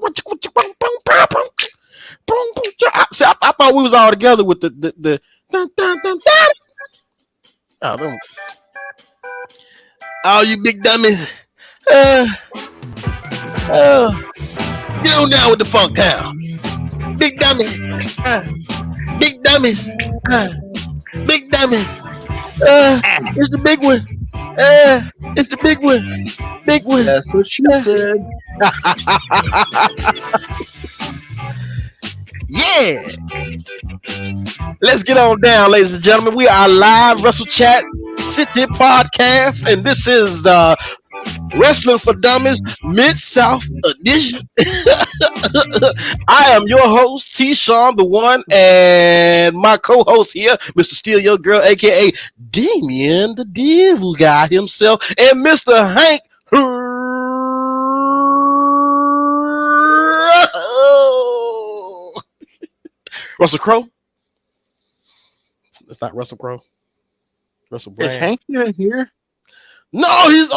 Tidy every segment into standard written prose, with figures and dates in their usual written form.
I thought we was all together with the dun, dun, dun, dun. Oh, all you big dummies. Uh, uh, get on down with the funk cow. Big dummies. Uh, big dummies. Uh, big dummies. It's the big one. It's the big one. Big one. That's what she said. Yeah. Let's get on down, ladies and gentlemen. We are live Wrestle Chat City podcast, and this is the Wrestling for Dummies Mid-South Edition. I am your host, T-Sean, the one, and my co-host here, Mr. Steal Your Girl, a.k.a. Damien, the Devil Guy himself, and Mr. Hank Russell Crowe. It's not Russell Crowe. Russell Brand. Is Hank even here? No, his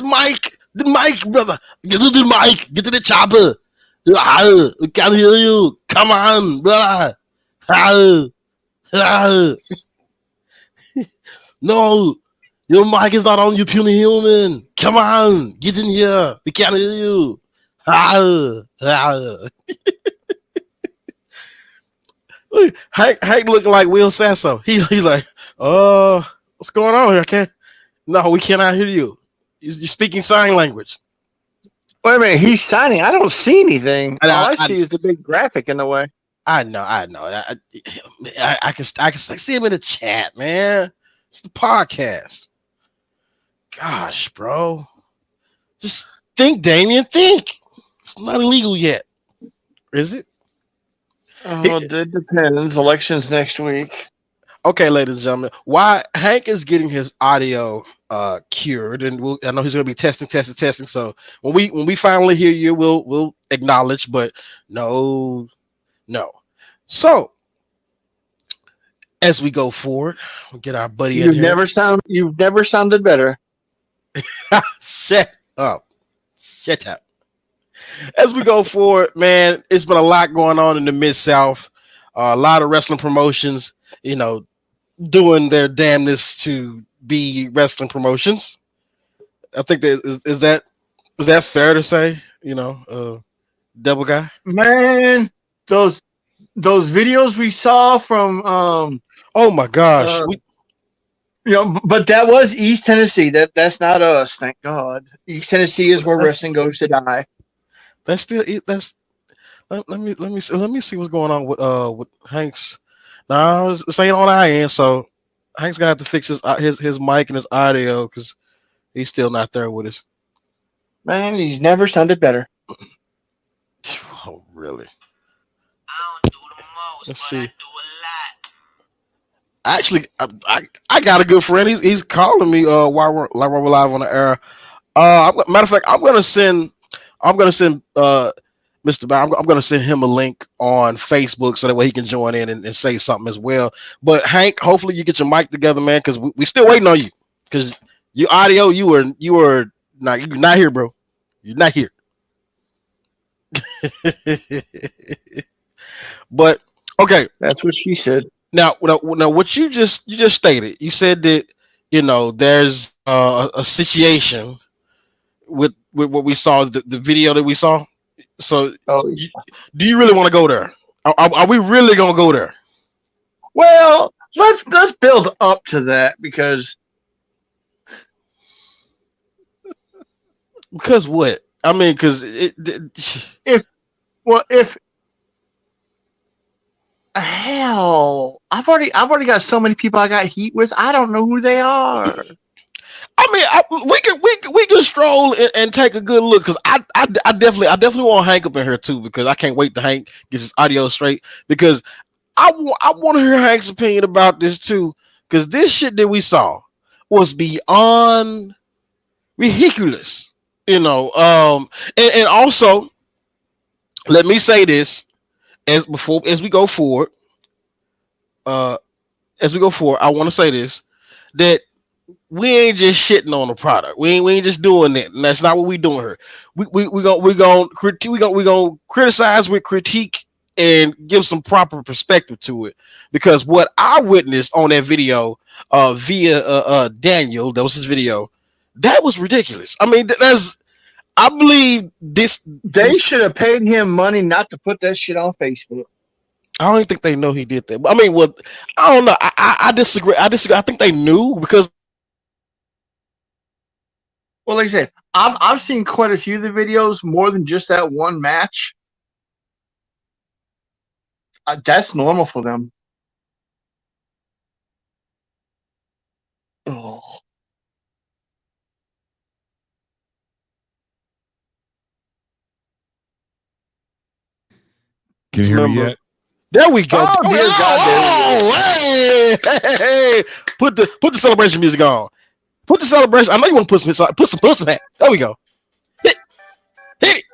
mic. The mic, brother. Get to the mic. Get to the chopper. We can't hear you. Come on, brother. No, your mic is not on, you puny human. Come on, get in here. We can't hear you. Hank looking like Will Sasso. He's like, what's going on here? No, we cannot hear you. You're speaking sign language. Wait a minute, he's signing. I don't see anything. All I see is the big graphic in the way. I know. I can see him in the chat, man. It's the podcast. Gosh, bro. Just think, Damien. Think. It's not illegal yet, is it? Oh, it depends. Elections next week. Okay, ladies and gentlemen, why Hank is getting his audio cured, and I know he's going to be testing. So when we finally hear you, we'll acknowledge. But no. So as we go forward, we'll get our buddy. You've never sounded better. Shut up. As we go forward, man, it's been a lot going on in the Mid-South. A lot of wrestling promotions, doing their damnness to be wrestling promotions. I think that is that fair to say? Devil Guy. Man, those videos we saw from oh my gosh. But that was East Tennessee. That's not us, thank God. East Tennessee is where wrestling goes to die. Let me see what's going on with Hank's. Now it's ain't on our end, so Hank's gonna have to fix his mic and his audio because he's still not there with us. Man, he's never sounded better. Oh, really? I don't do the most, Let's but see. I do a lot. Actually, I got a good friend. He's calling me while we're live on the air. Matter of fact, I'm gonna send Mr. Bow, I'm going to send him a link on Facebook so that way he can join in and say something as well. But Hank, hopefully you get your mic together, man, because we still waiting on you. Because your audio, you're not here, bro. You're not here. But okay, that's what she said. Now, what you just stated, you said that there's a situation with what we saw, the video that we saw. So, do you really want to go there? Are we really gonna go there? Well, let's build up to that because what? I mean, because hell, I've already got so many people I got heat with. I don't know who they are. I mean, we can stroll and take a good look because I definitely want Hank up in here too because I can't wait to Hank get his audio straight because I want to hear Hank's opinion about this too because this shit that we saw was beyond ridiculous, and also let me say this as we go forward, I want to say this that we ain't just shitting on the product. We ain't just doing it. And that's not what we doing here. We gonna criticize with critique and give some proper perspective to it. Because what I witnessed on that video, via Daniel, that was his video, that was ridiculous. I mean, that's I believe They should have paid him money not to put that shit on Facebook. I don't even think they know he did that. I mean, well, I don't know. I disagree. I disagree. I think they knew because. Well, like I said, I've seen quite a few of the videos, more than just that one match. That's normal for them. Oh. Can you hear me yet? There we go. Oh, dear God, hey, hey. Put the celebration music on. Put the celebration. I know you want to put some hat. There we go. Hit it.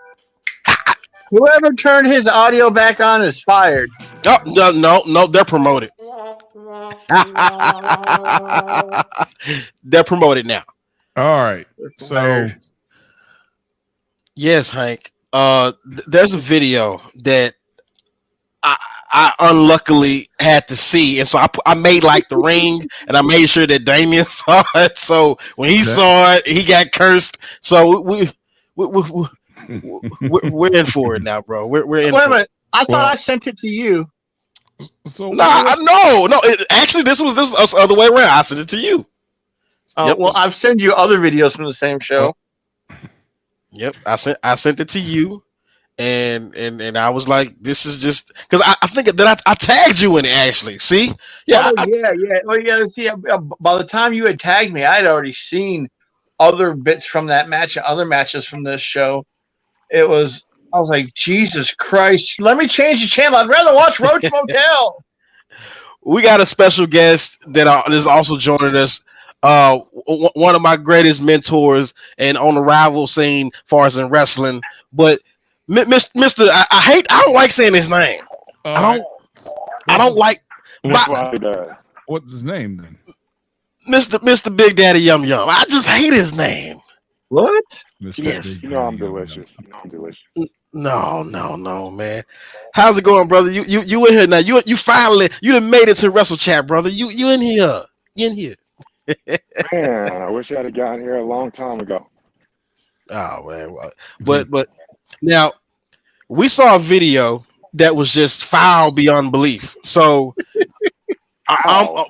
Whoever turned his audio back on is fired. Oh, no, they're promoted. They're promoted now. All right. So yes, Hank. There's a video that I unluckily had to see, and so I made like the ring, and I made sure that Damien saw it. So when he saw it, he got cursed. So we're in for it now, bro. We're in. Wait a minute. I thought I sent it to you. So no. Actually, this was the other way around. I sent it to you. Yep. Well, I've sent you other videos from the same show. Yep, I sent it to you, and I was like, this is just because I think that I tagged you in it actually. See, yeah, yeah. Well, yeah. See, by the time you had tagged me, I had already seen other bits from that match and other matches from this show. I was like, Jesus Christ! Let me change the channel. I'd rather watch Roach Motel. We got a special guest that is also joining us. One of my greatest mentors and on the rival scene, far as in wrestling. But Mr. I don't like saying his name. I don't like. What's his name then? Mr. Big Daddy Yum Yum. I just hate his name. What? Yes. You know I'm delicious. No, man. How's it going, brother? You in here now? You finally done made it to Wrestle Chat, brother. You in here? You in here? Man, I wish I had gotten here a long time ago. Oh man, but now we saw a video that was just foul beyond belief. So, oh.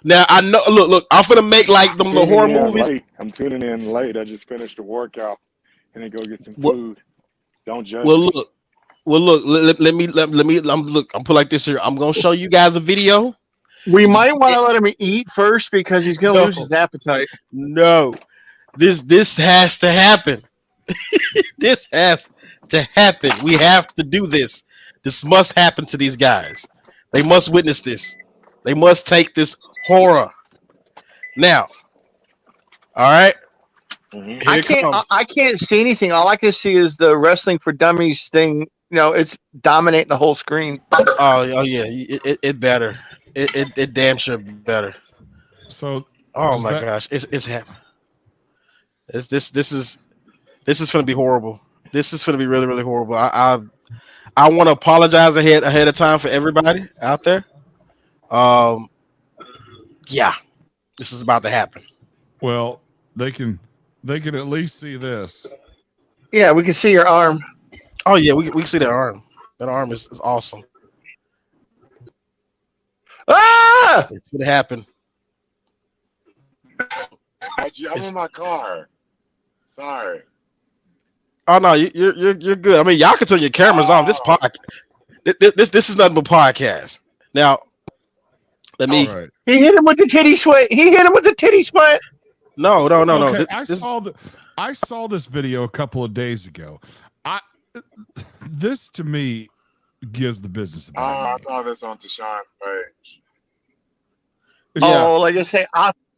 Now I know. Look, I'm gonna make like the horror movies. I'm tuning in late. I just finished the workout and then go get some food. Don't judge. Well, look. Let me. I'm put like this here. I'm gonna show you guys a video. We might want to let him eat first because he's gonna lose his appetite. No, this has to happen. This has to happen. We have to do this. This must happen to these guys. They must witness this. They must take this horror. Now, all right. I can't see anything. All I can see is the Wrestling for Dummies thing. You know, it's dominating the whole screen. Oh yeah. It better. It damn sure better. So, oh my gosh, it's happening. This is going to be horrible. This is going to be really, really horrible. I want to apologize ahead of time for everybody out there. Yeah, this is about to happen. Well, they can at least see this. Yeah, we can see your arm. Oh yeah, we can see that arm. That arm is awesome. Ah! It's gonna happen. I'm in my car. Sorry. Oh no, you're good. I mean, y'all can turn your cameras off. This podcast, this is nothing but podcast. Now, let me. Right. He hit him with the titty sweat. No. Okay, I saw this video a couple of days ago. This to me gives the business. I saw this on Tashawn's page. Yeah. Oh, like I say,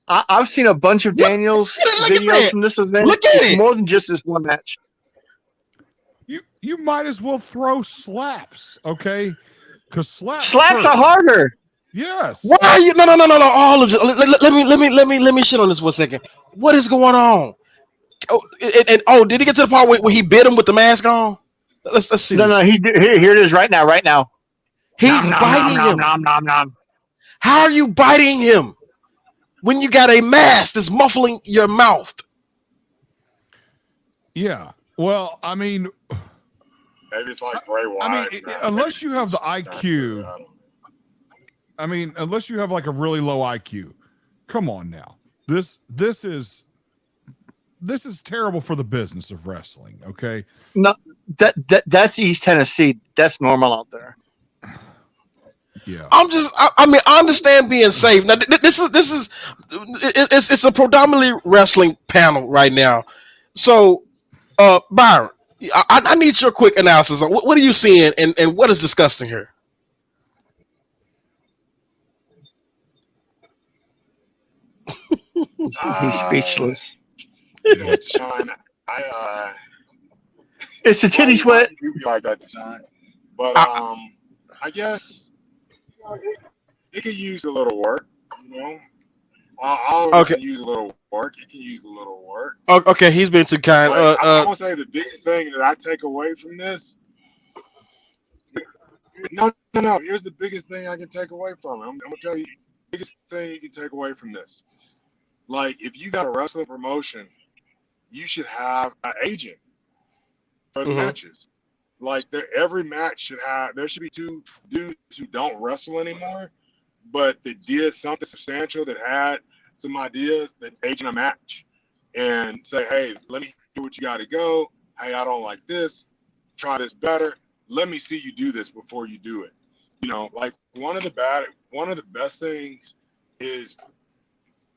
I've seen a bunch of Daniel's videos from this event. Look at it. More than just this one match. You might as well throw slaps, okay? Because slaps are harder. Yes. Why are you? No. All of this. Let me shit on this for a second. What is going on? Oh, did he get to the part where he bit him with the mask on? Let's see No, this. here it is right now, right now. He's biting him. Nom. How are you biting him when you got a mask that's muffling your mouth? Yeah. Well, I mean, Maybe it's like Bray Wyatt. unless you have the IQ, unless you have like a really low IQ, come on now. This is terrible for the business of wrestling. Okay. No, that's East Tennessee. That's normal out there. Yeah. I understand being safe. Now, it's a predominantly wrestling panel right now. So, Byron, I need your quick analysis on what are you seeing and what is disgusting here? He's speechless. Sean, It's the titty sweat. like that, Sean. But I guess it could use a little work, you know. All can use a little work. It can use a little work. Okay, he's been too kind. I want to say the biggest thing that I take away from this. No. Here's the biggest thing I can take away from it. I'm gonna tell you the biggest thing you can take away from this. Like, if you got a wrestling promotion, you should have an agent for the matches. Like, every match should have. There should be two dudes who don't wrestle anymore, but that did something substantial, that had some ideas, that agent a match and say, hey, let me hear what you got to go. Hey, I don't like this. Try this better. Let me see you do this before you do it. You know, like one of the best things is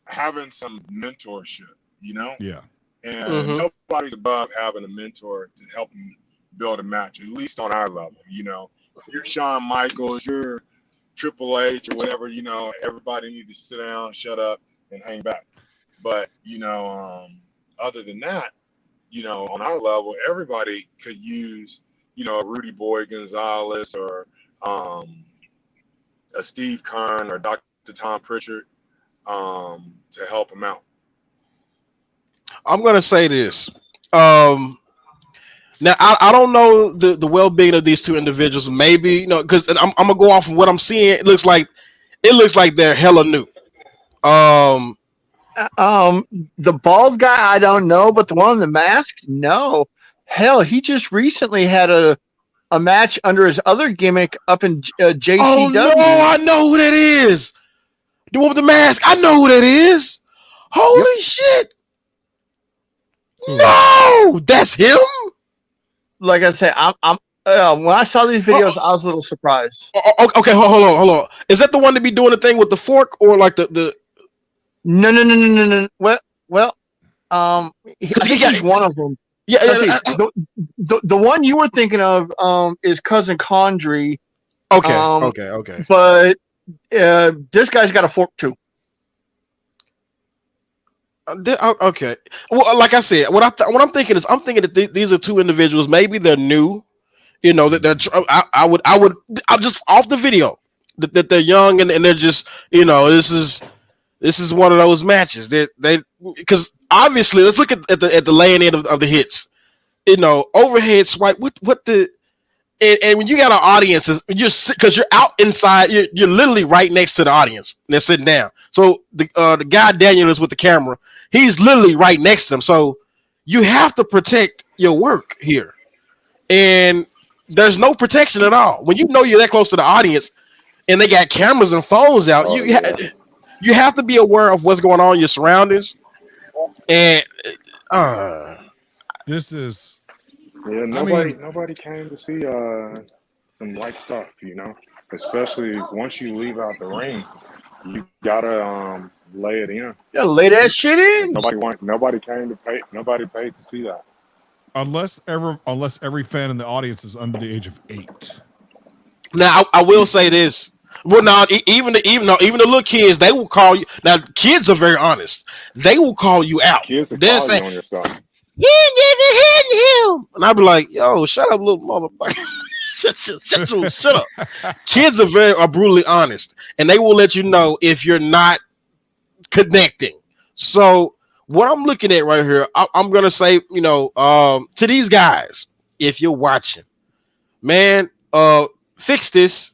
having some mentorship, you know? Yeah. And nobody's above having a mentor to help them build a match, at least on our level, you know. You're Shawn Michaels, you're Triple H or whatever, you know, everybody needs to sit down, shut up, and hang back. But, you know, other than that, you know, on our level, everybody could use, you know, a Rudy Boy Gonzalez or a Steve Kern or Dr. Tom Pritchard to help them out. I'm going to say this. Now, I don't know the well-being of these two individuals. Maybe, you know, because I'm going to go off of what I'm seeing. It looks like they're hella new. The bald guy, I don't know, but the one in the mask, no. Hell, he just recently had a match under his other gimmick up in JCW. Oh, no, I know who that is. The one with the mask. I know who that is. Holy shit. No, that's him? Like I said, I'm when I saw these videos, I was a little surprised. Okay, hold on. Is that the one to be doing the thing with the fork or like the? No. Well, he's one of them. Yeah. The one you were thinking of is Cousin Condrey. Okay. But this guy's got a fork too. Okay. Well, like I said, what I'm thinking is, that these are two individuals. Maybe they're new. You know, that they're. I would just off the video that they're young and they're just, you know, this is one of those matches that they, because obviously let's look at the laying in of the hits. You know, overhead swipe. What the. And when you got an audience, because you're out inside, you're literally right next to the audience. And they're sitting down. So the guy Daniel is with the camera. He's literally right next to them. So you have to protect your work here. And there's no protection at all. When you know you're that close to the audience and they got cameras and phones out, you have to be aware of what's going on in your surroundings. And this is... Yeah, nobody came to see some light stuff, you know. Especially once you leave out the ring, you gotta lay it in. Yeah, lay that shit in. Nobody came to pay. Nobody paid to see that. Unless every fan in the audience is under the age of 8. Now I will say this. Well, now even the little kids, they will call you. Now kids are very honest. They will call you out. Kids will They'll call say, you on your stuff. "He never hit him," and I'll be like, "Yo, shut up, little motherfucker." shut up. Kids are brutally honest, and they will let you know if you're not connecting. So what I'm looking at right here, I'm gonna say, to these guys, if you're watching, man, fix this.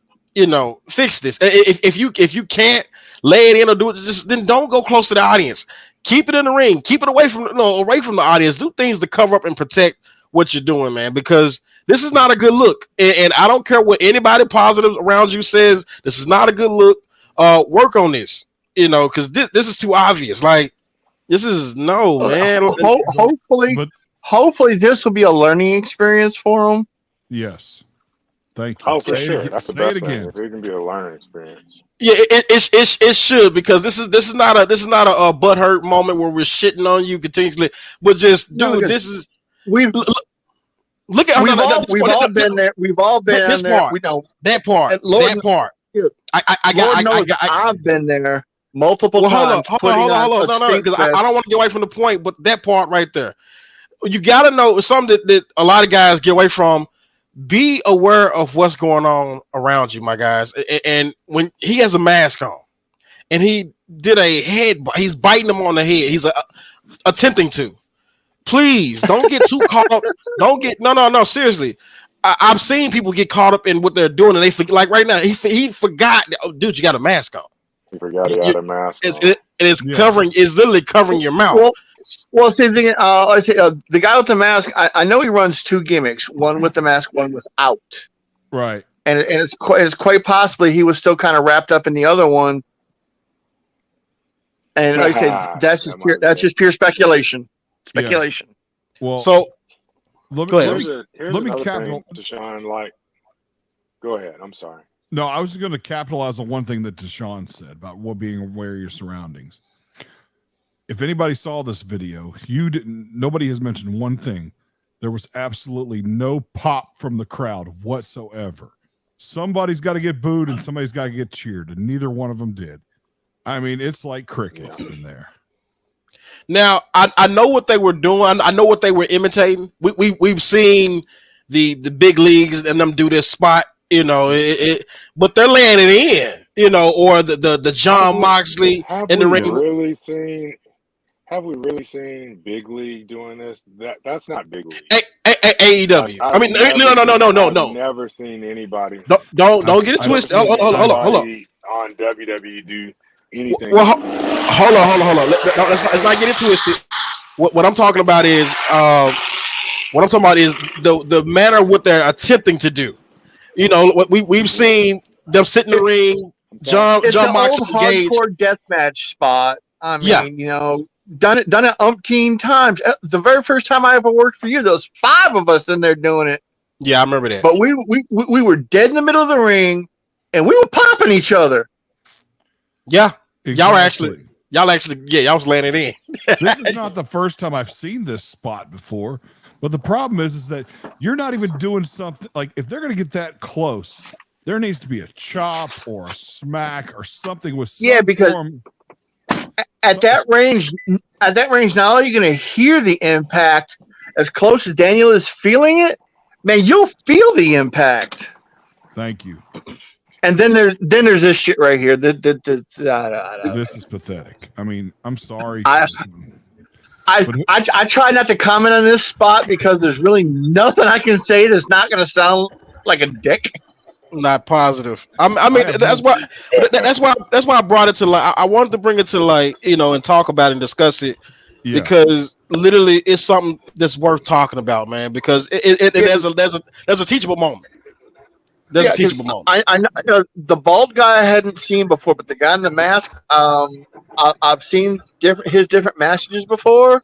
Fix this. If you can't lay it in or do it, just then don't go close to the audience. Keep it in the ring. Keep it away from the audience. Do things to cover up and protect what you're doing, man, because this is not a good look. And I don't care what anybody positive around you says. This is not a good look. Work on this, because this is too obvious. Like, this is man. Hopefully this will be a learning experience for them. Yes. Thank you. Oh, for Say sure. it again. That's the Say it best thing. again. If it can be a learning experience. Yeah, it should, because this is not a butthurt moment where we're shitting on you continuously, but just dude, this is We've look at we've all been there. We've all been this there. part. We know That part. Lord, That part. Lord knows I've been there multiple times. Hold on. No, because I don't want to get away from the point, but that part right there, you got to know something that a lot of guys get away from. Be aware of what's going on around you, my guys. And when he has a mask on, and he did he's biting him on the head. He's attempting to. Please don't get too caught up. Don't get no. Seriously, I've seen people get caught up in what they're doing, and they forget. Like right now, he forgot. Oh, dude, you got a mask on. He forgot he had a mask on. It's covering. It's literally covering your mouth. Well, see, the guy with the mask, I know he runs two gimmicks, one with the mask, one without. Right. And it's quite possibly he was still kind of wrapped up in the other one. And like I said, that's just pure speculation. Speculation. Yes. Well, so let me capital to Deshaun. Like, go ahead. I'm sorry. No, I was going to capitalize on one thing that Deshaun said about being aware of your surroundings. If anybody saw this video, nobody has mentioned one thing. There was absolutely no pop from the crowd whatsoever. Somebody's got to get booed and somebody's got to get cheered, and neither one of them did. I mean, it's like crickets in there. Now, I know what they were doing. I know what they were imitating. We've seen the big leagues and them do this spot, but they're laying it in, or the John Moxley in the ring. Have we really seen Big League doing this? That's not Big League. AEW. Like, I mean, no. I've never seen anybody. Don't get it twisted. Hold on. On WWE do anything. Well, hold on. Let's not get it twisted. What I'm talking about is the manner of what they're attempting to do. What we've seen them sit in the ring. John Moxley, old hardcore deathmatch spot. I mean, done it umpteen times. The very first time I ever worked for you, there was 5 of us in there doing it. Yeah, I remember that. But we were dead in the middle of the ring, and we were popping each other. Yeah, exactly. y'all was laying it in. This is not the first time I've seen this spot before. But the problem is that you're not even doing something like, if they're going to get that close, there needs to be a chop or a smack or something with some because form. At that range, not only are you going to hear the impact as close as Daniel is feeling it, man, you'll feel the impact. Thank you. And then there's this shit right here. This is pathetic. I mean, I'm sorry. I try not to comment on this spot because there's really nothing I can say that's not going to sound like a dick. Not positive. I mean, that's why I brought it to I wanted to bring it to and talk about it and discuss it because literally it's something that's worth talking about, man. Because there's a teachable moment. There's a teachable moment. I know the bald guy I hadn't seen before, but the guy in the mask, I've seen his different messages before.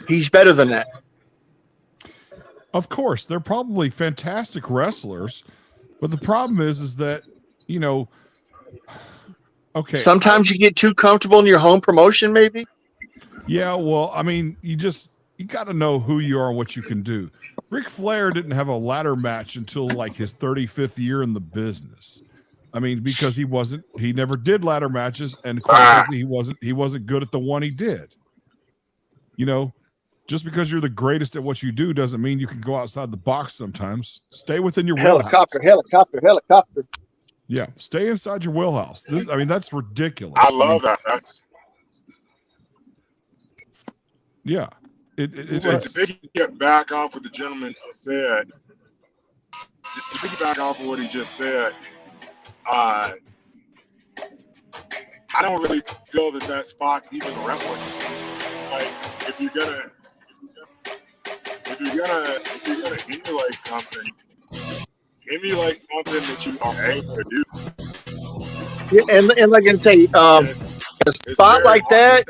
He's better than that. Of course, they're probably fantastic wrestlers. But the problem is that, okay. Sometimes you get too comfortable in your home promotion, maybe. Yeah, well, I mean, you got to know who you are and what you can do. Ric Flair didn't have a ladder match until like his 35th year in the business. I mean, because he never did ladder matches, and quite frankly, he wasn't good at the one he did. Just because you're the greatest at what you do doesn't mean you can go outside the box sometimes. Stay within your wheelhouse. Helicopter. Yeah, stay inside your wheelhouse. That's ridiculous. I love that. That's yeah. to piggyback back off what the gentleman just said. To piggyback off of what he just said, I don't really feel that spot's even relevant. Like, if you're gonna emulate something that you are able to do. Yeah, and like I say, a spot like that,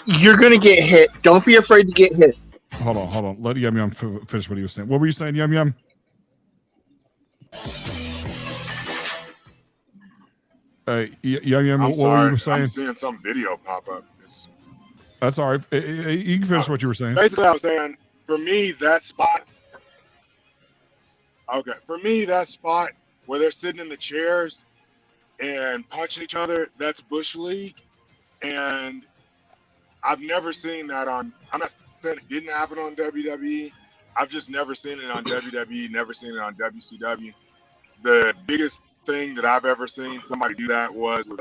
you're gonna get hit. Don't be afraid to get hit. Hold on. Let Yum Yum finish what he was saying. What were you saying, Yum Yum? Yum Yum, what were you saying? I'm seeing some video pop up. That's all right. You can finish what you were saying. Basically, I was saying, for me, that spot. Okay, for me, that spot where they're sitting in the chairs and punching each other, that's Bush League, and I've never seen that on. I'm not saying it didn't happen on WWE. I've just never seen it on WWE. Never seen it on WCW. The biggest thing that I've ever seen somebody do that was with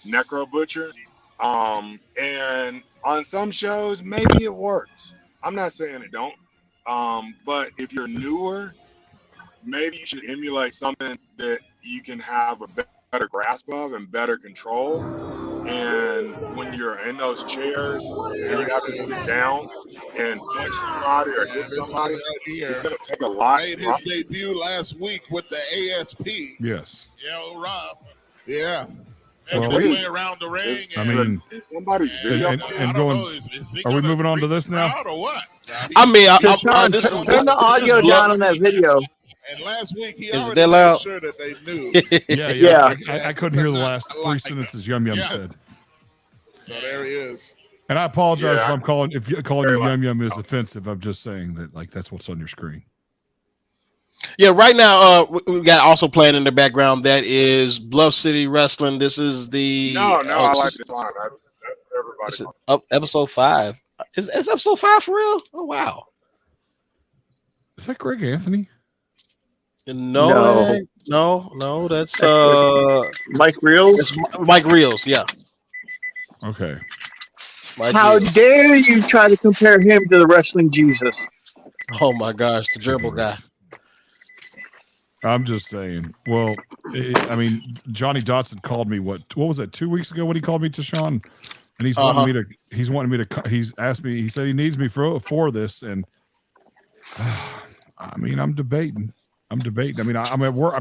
Necro Butcher. And on some shows, maybe it works. I'm not saying it don't. But if you're newer, maybe you should emulate something that you can have a better grasp of and better control. And when you're in those chairs and you have to sit down and punch somebody or hit somebody, it's going to take a lot. Made his debut last week with the ASP. Yes. Yeah, Rob. Yeah. Well, Making his way around the ring. Somebody's video. And going. Are we moving on to this now? Or what? Turn the audio down on that video. And last week he Is already that loud? made sure that they knew. Yeah. I couldn't hear the last three sentences Yum Yum said. So there he is. And I apologize if I'm calling you Yum Yum is offensive. I'm just saying that that's what's on your screen. Yeah, right now we got also playing in the background. That is Bluff City Wrestling. This is the I like this one. That's everybody. Episode 5. Is episode 5 for real? Oh wow. Is that Greg Anthony? No, that's Mike Reels. It's Mike Reels, yeah. Okay. How dare you try to compare him to the wrestling Jesus? Oh my gosh, the gerbil guy. I'm just saying. Well, Johnny Dotson called me. What was that? 2 weeks ago when he called me to Sean, and he's wanting me to. He's asked me. He said he needs me for this, and I'm debating. I'm at work. I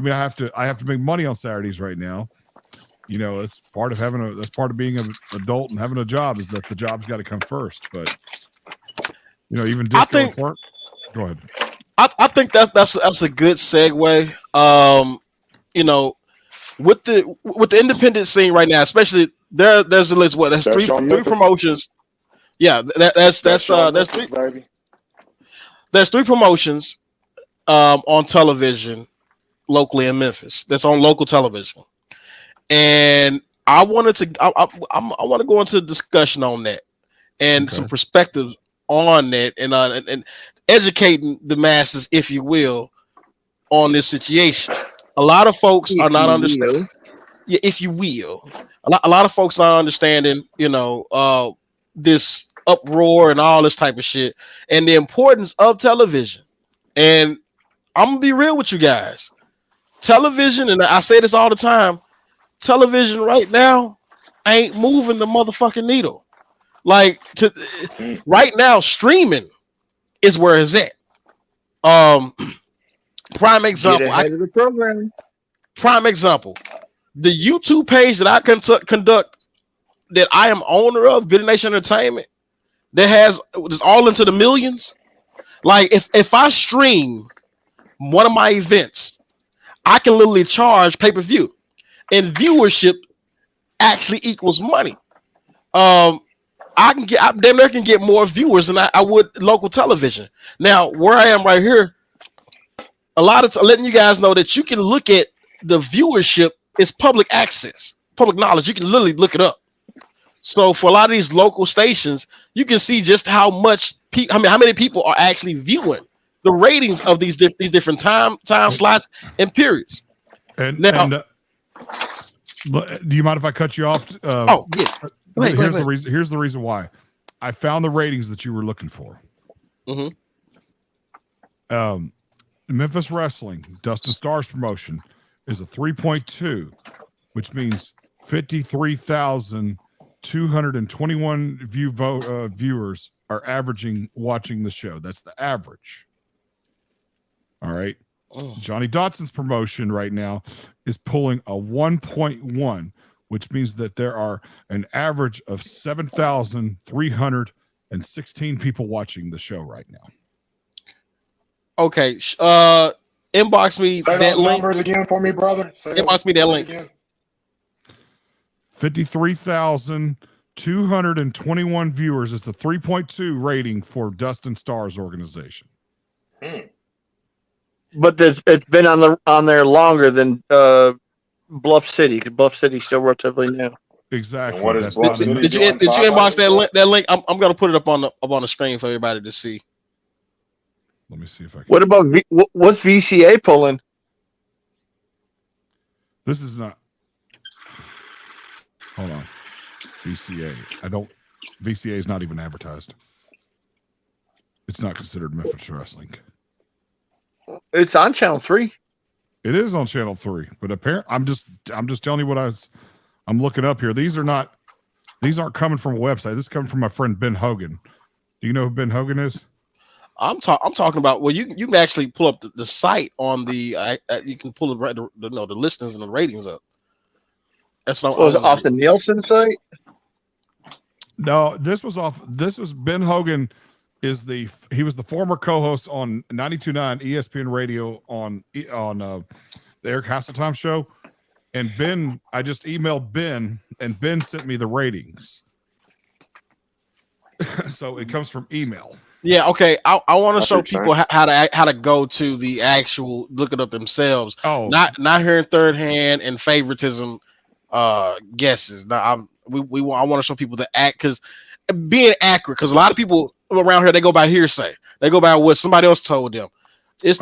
have to make money on Saturdays right now. It's part of that's part of being an adult and having a job is that the job's got to come first. But even disco work. Go ahead. I think that's a good segue. With the independent scene right now, especially there's a list. What there's three promotions. Yeah, there's three. There's 3 promotions on television locally in Memphis. That's on local television, and I want to go into a discussion on that and some perspectives on that and educating the masses, if you will, on this situation. A lot of folks are not understanding. Yeah, if you will, a lot of folks are understanding. This uproar and all this type of shit, and the importance of television. And I'm gonna be real with you guys. Television, and I say this all the time. Television right now ain't moving the motherfucking needle. Right now, streaming is where it's at. Prime example. Prime example. The YouTube page that I conduct, that I am owner of, Good Nation Entertainment, that has it's all into the millions. Like if I stream one of my events, I can literally charge pay-per-view, and viewership actually equals money. I damn near can get more viewers than I would local television. Now, where I am right here, a lot of letting you guys know that you can look at the viewership. It's public access, public knowledge. You can literally look it up. So for a lot of these local stations, you can see just how much how many people are actually viewing the ratings of these different time slots and periods. And Now, do you mind if I cut you off? oh yeah, go ahead, Here's the reason. Here's the reason why. I found the ratings that you were looking for. Mm-hmm. Memphis Wrestling, Dustin Stars promotion is a 3.2, which means 53,221 viewers are averaging watching the show. That's the average. All right. Oh. Johnny Dotson's promotion right now is pulling a 1.1, which means that there are an average of 7,316 people watching the show right now. Okay. Inbox me Say that those link. numbers again for me, brother. Say those Inbox me that numbers link. again. 53,221 viewers is the 3.2 rating for Dustin Stars organization. But it's been on there longer than Bluff City, because Bluff City's still relatively new. Exactly. And what is That's Bluff not City new. Did you doing? inbox 500? that link? I'm gonna put it up on the screen for everybody to see. Let me see if I can. What about what's VCA pulling? This is not. Hold on. VCA. VCA is not even advertised. It's not considered Memphis Wrestling. It's on Channel 3. It is on Channel 3, but apparently I'm just telling you what I'm looking up here. These aren't coming from a website. This is coming from my friend Ben Hogan. Do you know who Ben Hogan is? I'm talking about. Well, you can actually pull up the site on the. You can pull the listings and the ratings up. That's not. Was it off the Nielsen site? No, this was Ben Hogan. He was the former co-host on 92.9 ESPN Radio on the Eric Hasseltime show, and Ben. I just emailed Ben, and Ben sent me the ratings. So it comes from email. Yeah, okay. I want to That's show what you're people how to go to the actual look it up themselves. Oh, Not hearing third hand and favoritism guesses. Now I want to show people the because being accurate, because a lot of people around here they go by hearsay. They go by what somebody else told them. It's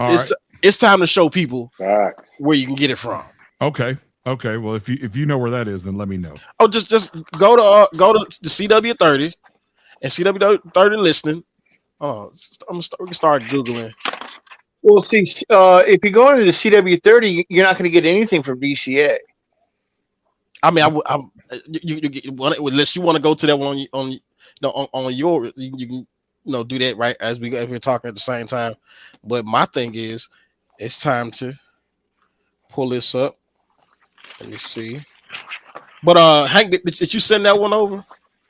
time to show people Facts. where you can get it from. okay. Well, if you know where that is, then let me know. Oh, just go to the CW30 and CW30 listening. Oh, we can start Googling. Well, see, if you go into the CW30, you're not going to get anything from VCA. I mean, unless you want to go to that one on your, you can do that right as we're talking at the same time. But my thing is, it's time to pull this up. Let me see. But Hank, did you send that one over?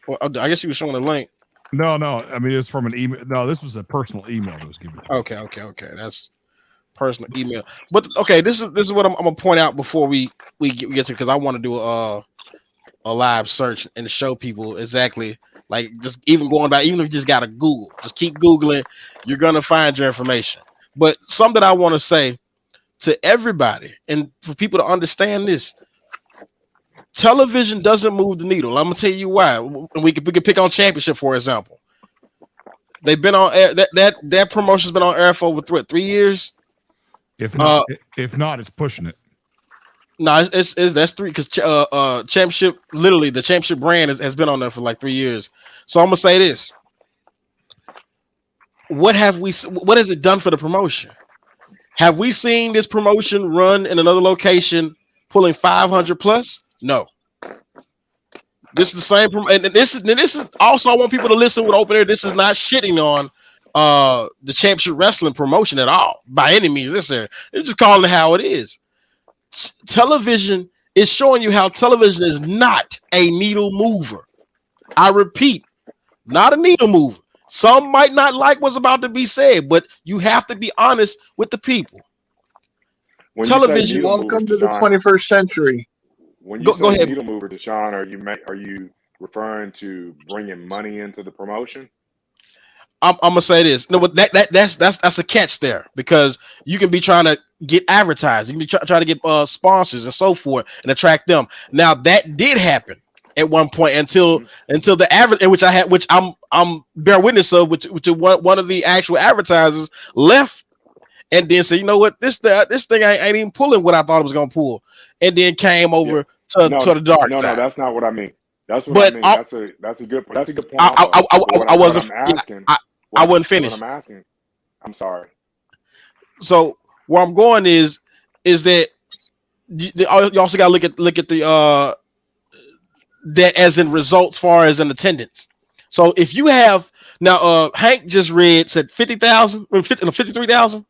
Or I guess you were showing a link. No. I mean, it's from an email. No, this was a personal email that was given. Okay. That's personal email. But okay, this is what I'm gonna point out before we get to, because I want to do a live search and show people exactly, like, just even going back, even if you just gotta Google, just keep Googling, you're gonna find your information. But something I want to say to everybody and for people to understand this. Television doesn't move the needle. I'm gonna tell you why. We can pick on Championship for example. They've been on air. That promotion's been on air for over 3 years. If not, it's pushing it. No, it's that's 3 because Championship, literally the Championship brand has been on there for like 3 years. So I'm gonna say this: what has it done for the promotion? Have we seen this promotion run in another location pulling 500 plus? No. This is the same, and this is also, I want people to listen with open ear. This is not shitting on the Championship Wrestling promotion at all by any means. They're just calling it how it is. Television is showing you how television is not a needle mover. I repeat, not a needle mover. Some might not like what's about to be said, but you have to be honest with the people. When Television, Welcome to the 21st century. When you Go say ahead. needle mover, Deshaun, are you referring to bringing money into the promotion? I'm gonna say this. No, but that's a catch there, because you can be trying to get advertised, you can be trying to get sponsors and so forth and attract them. Now that did happen at one point until the average, which I had, which I'm bear witness of, which one of the actual advertisers left and then said, you know what, this thing ain't even pulling what I thought it was gonna pull, and then came over to the dark No, side. that's not what I mean. That's what But I mean. That's a good point. Also, I wasn't. I wasn't finished. What I'm asking. I'm sorry. So where I'm going is that you also got to look at the that as in results, far as in attendance. So if you have now, Hank just said 50,000, 53,000.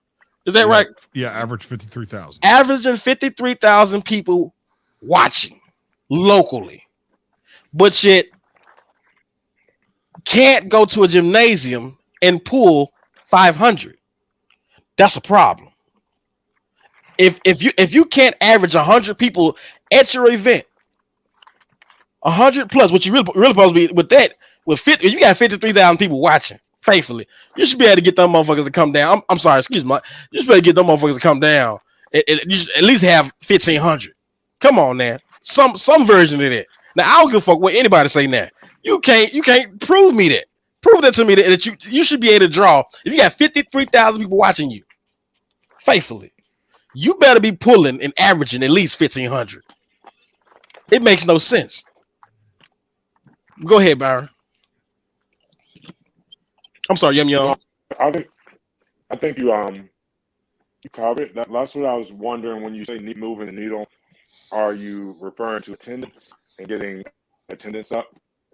Is that right? Yeah, average 53,000. Averaging 53,000 people watching locally, but yet can't go to a gymnasium and pull 500. That's a problem. If you can't average 100 people at your event, 100 plus, what you really supposed to be with that, with 50, you got 53,000 people watching faithfully. You should be able to get them motherfuckers to come down. I'm sorry, excuse me. You should be able to get them motherfuckers to come down. You should at least have 1,500. Come on, now. Some version of that. Now I don't give a fuck what anybody say now. You can't prove me that. Prove that to me that you should be able to draw. If you got 53,000 people watching you faithfully, you better be pulling and averaging at least 1,500. It makes no sense. Go ahead, Byron. I'm sorry, Yum. I think you covered it. That's what I was wondering when you say moving the needle. Are you referring to attendance and getting attendance up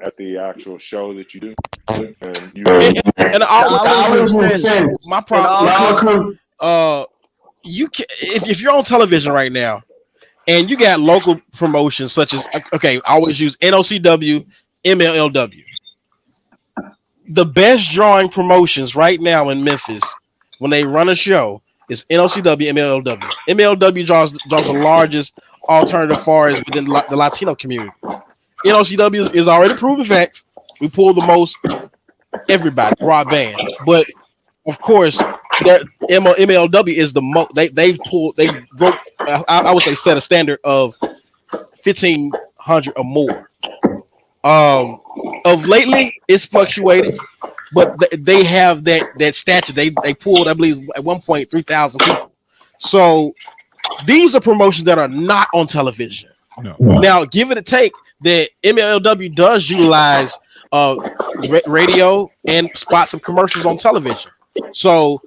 at the actual show that you do? And you my problem is, you can, if you're on television right now and you got local promotions such as, okay, I always use NOCW, MLLW. The best drawing promotions right now in Memphis when they run a show is NOCW, MLLW. MLW draws the largest alternative far as within the Latino community. NOCW is already proven facts. We pull the most everybody, broad band. But of course, MLW is the most. They broke. I would say set a standard of 1,500 or more. Of lately, it's fluctuated, but they have that stature. They pulled, I believe, at one point 3,000 people. So these are promotions that are not on television. No. Now, give it a take that MLW does utilize radio and spots of commercials on television. So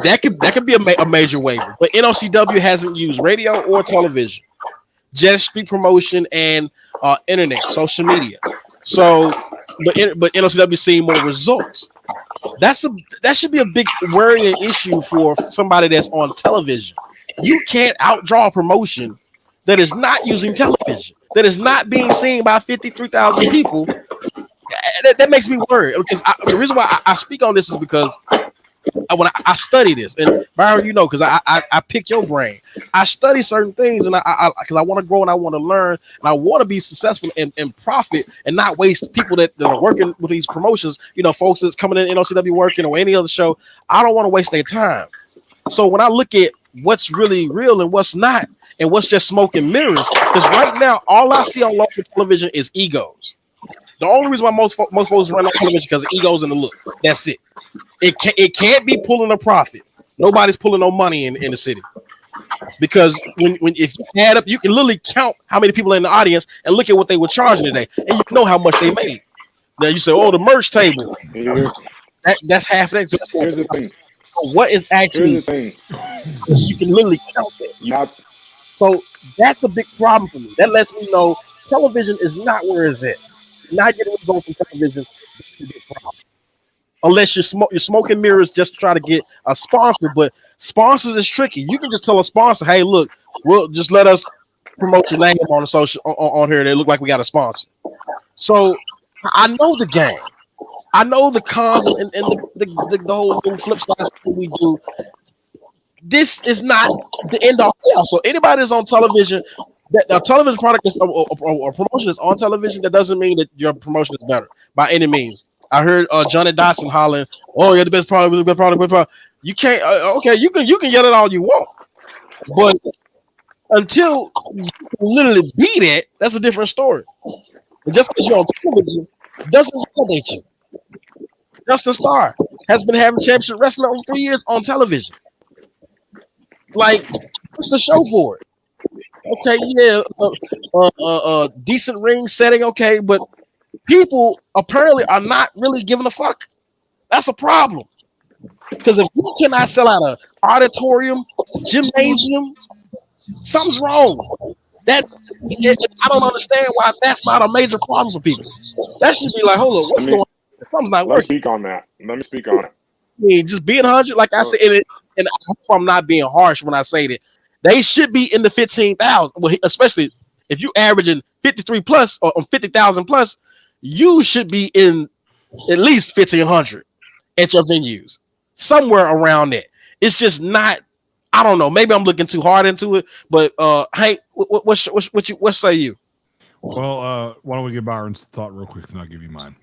that could be a major waiver. But NOCW hasn't used radio or television, just street promotion and internet, social media. So, but NOCW seeing more results. That should be a big worrying issue for somebody that's on television. You can't outdraw a promotion that is not using television, that is not being seen by 53,000 people. That makes me worried. Because the reason why I speak on this is because when I study this, and Byron, you know, because I pick your brain. I study certain things, and because I want to grow and I want to learn, and I want to be successful and profit and not waste people that are working with these promotions. You know, folks that's coming in NOCW working or any other show. I don't want to waste their time. So when I look at what's really real and what's not, and what's just smoke and mirrors, because right now all I see on local television is egos. The only reason why most folks run on television because of egos and the look. That's it. It can't be pulling a profit. Nobody's pulling no money in the city. Because if you add up, you can literally count how many people in the audience and look at what they were charging today, and you know how much they made. Now you say, "Oh, the merch table." That's half of that. Here's the thing. So what is actually? You can literally count that. So that's a big problem for me. That lets me know television is not where it's at. Not getting results from television is a big problem. Unless you're smoking mirrors just to try to get a sponsor, but sponsors is tricky. You can just tell a sponsor, "Hey, look, we'll just let us promote your name on the social on here. They look like we got a sponsor." So I know the game. I know the cons and the whole flip side stuff we do. This is not the end all. So anybody that's on television, that a television product is or promotion is on television, that doesn't mean that your promotion is better by any means. I heard Johnny Dotson hollering, "Oh, you're the best product, the best product, the best product." You can't. Okay, you can yell it all you want, but until you can literally be that, that's a different story. And just because you're on television doesn't validate you. Justin Starr has been having championship wrestling over 3 years on television. Like, what's the show for it? Okay, yeah, decent ring setting, okay, but people apparently are not really giving a fuck. That's a problem. Because if you cannot sell out an auditorium, gymnasium, something's wrong. I don't understand why that's not a major problem for people. That should be like, hold on, what's going on? Something's not Let me working. speak on that. Let me speak on it. I mean, just being 100, like I said, and I hope I'm not being harsh when I say that they should be in the 15,000. Well, especially if you averaging 53 plus or 50,000 plus, you should be in at least 1,500 at your venues, somewhere around that. It's just not. I don't know. Maybe I'm looking too hard into it, but Hank, what say you? Well, why don't we get Byron's thought real quick, and I'll give you mine.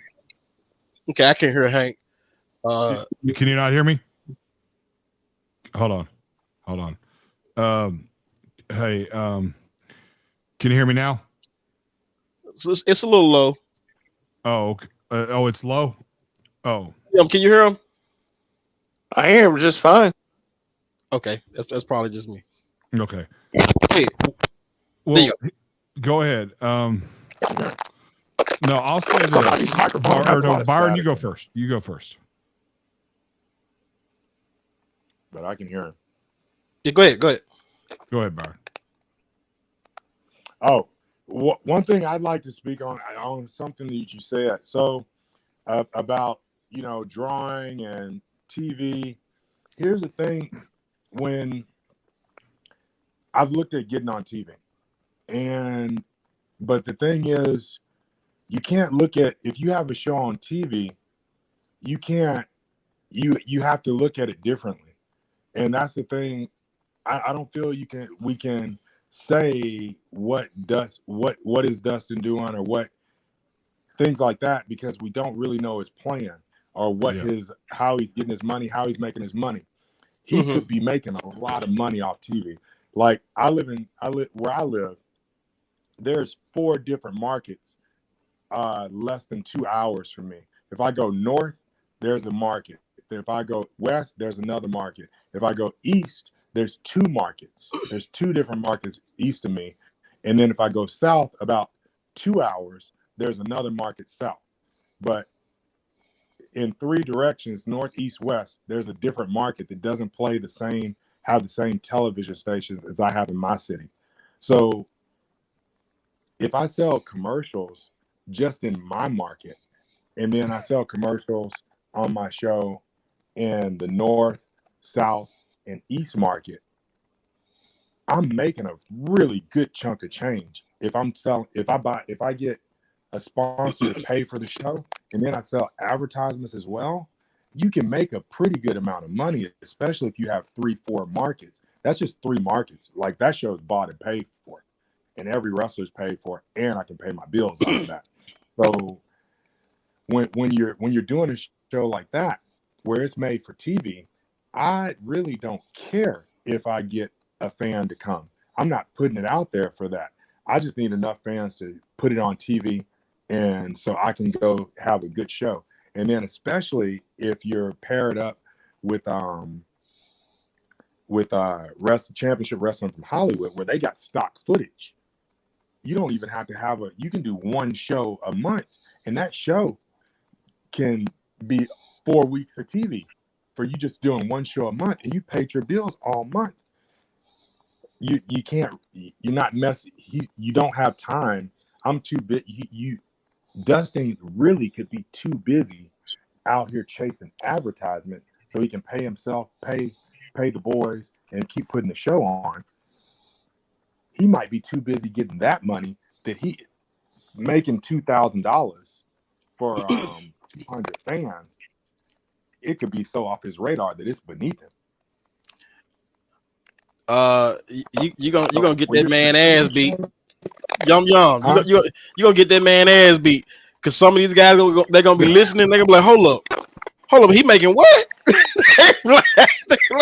Okay, I can't hear Hank. Can you not hear me? Hold on. Hey, can you hear me now? It's a little low. Oh, okay. It's low. Oh, Can you hear him? I hear him just fine. Okay, that's probably just me. okay. Hey, Well, go ahead. No, I'll say this. Byron, you go first. You go first. But I can hear him. yeah, go ahead. Go ahead, Byron. Oh, one thing I'd like to speak on something that you said. So about drawing and TV. Here's the thing: when I've looked at getting on TV, but the thing is, you can't look at if you have a show on TV, you can't you have to look at it differently, and that's the thing. I don't feel we can say what is Dustin doing or what things like that because we don't really know his plan or how he's getting his money, how he's making his money. He could be making a lot of money off TV. Like where I live, there's 4 different markets less than 2 hours from me. If I go north, there's a market. If I go west, there's another market. If I go east, there's 2 markets. There's 2 different markets east of me. And then if I go south about 2 hours, there's another market south. But in 3 directions, north, east, west, there's a different market that doesn't have the same television stations as I have in my city. So if I sell commercials just in my market, and then I sell commercials on my show in the north, south, and east market, I'm making a really good chunk of change. If I get a sponsor to pay for the show, and then I sell advertisements as well, you can make a pretty good amount of money, especially if you have 3-4 markets. That's just 3 markets. Like that show is bought and paid for, and every wrestler's paid for, and I can pay my bills out of that. So when you're doing a show like that, where it's made for TV, I really don't care if I get a fan to come. I'm not putting it out there for that. I just need enough fans to put it on TV, and so I can go have a good show. And then especially if you're paired up with championship wrestling from Hollywood, where they got stock footage. You don't even have to you can do 1 show a month, and that show can be 4 weeks of TV for you just doing 1 show a month, and you paid your bills all month. You're not messy. You don't have time. I'm too big. Dustin really could be too busy out here chasing advertisement so he can pay himself, pay the boys, and keep putting the show on. He might be too busy getting that money that he making $2,000 for 200 fans. It could be so off his radar that it's beneath him. You gonna get that man ass beat. Yum. Huh? You gonna get that man ass beat because some of these guys they're gonna be listening. They're gonna be like, hold up, he making what? Like,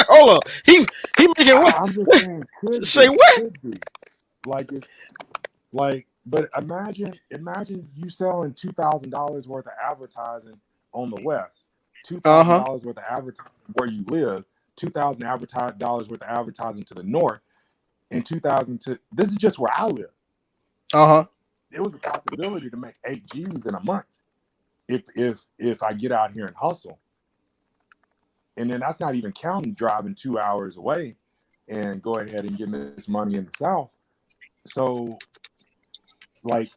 hold up, he making what? I'm just saying, Say what? Could be. Like But imagine you selling $2,000 worth of advertising on the West, $2,000 worth of advertising where you live, $2,000 worth of advertising to the North, and 2,000 to this is just where I live. It was a possibility to make 8 G's in a month if I get out here and hustle. And then that's not even counting driving 2 hours away and go ahead and getting this money in the South. So like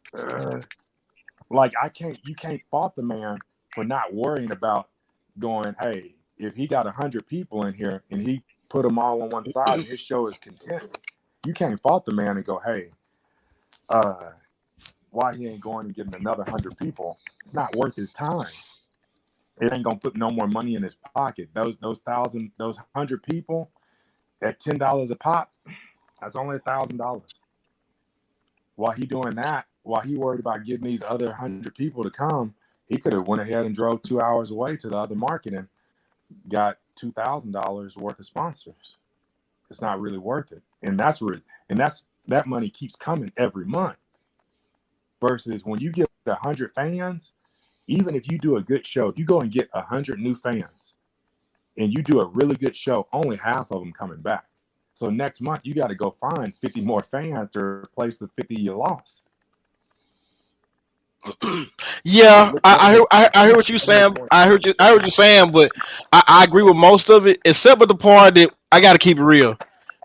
you can't fault the man for not worrying about going, hey, if he got 100 people in here and he put them all on one side and his show is content, you can't fault the man and go, hey, why he ain't going and getting another 100 people? It's not worth his time. It ain't gonna put no more money in his pocket. Those 100 people at $10 a pop, that's only $1,000. While he doing that, while he worried about getting these other 100 people to come, he could have went ahead and drove 2 hours away to the other market and got $2,000 worth of sponsors. It's not really worth it, and that money keeps coming every month. Versus when you get 100 fans, even if you do a good show, if you go and get 100 new fans and you do a really good show, only half of them coming back. So next month you got to go find 50 more fans to replace the 50 you lost. Yeah, I hear what you saying. I heard you saying, but I agree with most of it, except for the part that I got to keep it real.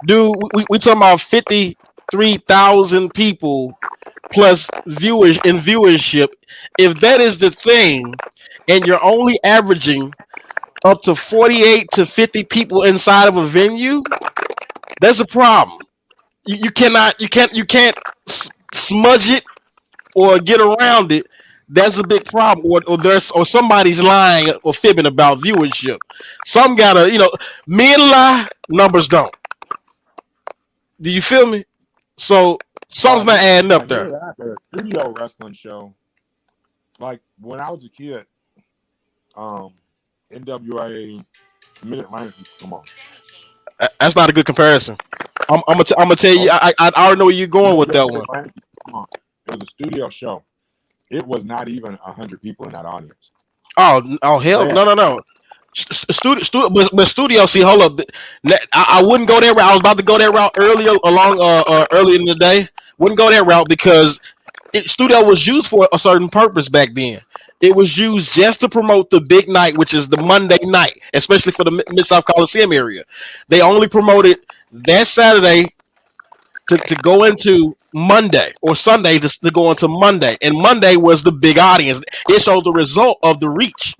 Dude, we talking about 53,000 people plus viewership. If that is the thing, and you're only averaging up to 48 to 50 people inside of a venue, that's a problem. You can't smudge it or get around it. That's a big problem. Or somebody's lying or fibbing about viewership. Some gotta, men lie, numbers don't. Do you feel me? So something's not adding up there. The studio wrestling show, like when I was a kid, NWA Mid-Atlantic used to come on. That's not a good comparison. I'm gonna tell you. I already know where you're going with that one. It was a studio show. It was not even 100 people in that audience. Oh hell, no. Studio. See, hold up. I wouldn't go that route. I was about to go that route earlier in the day. Wouldn't go that route because studio was used for a certain purpose back then. It was used just to promote the big night, which is the Monday night, especially for the Mid-South Coliseum area. They only promoted that Saturday to go into Monday, or Sunday to go into Monday. And Monday was the big audience. It showed the result of the reach.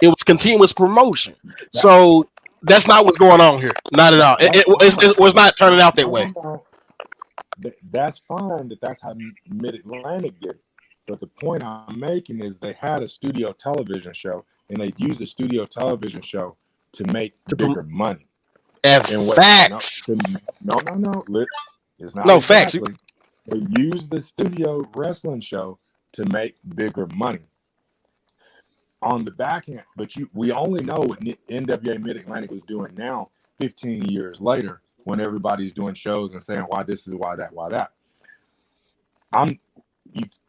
It was continuous promotion. So that's not what's going on here. Not at all. It was not turning out that way. That's fine. That's how Mid-Atlantic did it. But the point I'm making is they had a studio television show, and they used the studio television show to make bigger money. Facts. No. It's not no exactly. facts. They used the studio wrestling show to make bigger money. On the back end, but we only know what NWA Mid-Atlantic was doing now, 15 years later, when everybody's doing shows and saying why this is why that.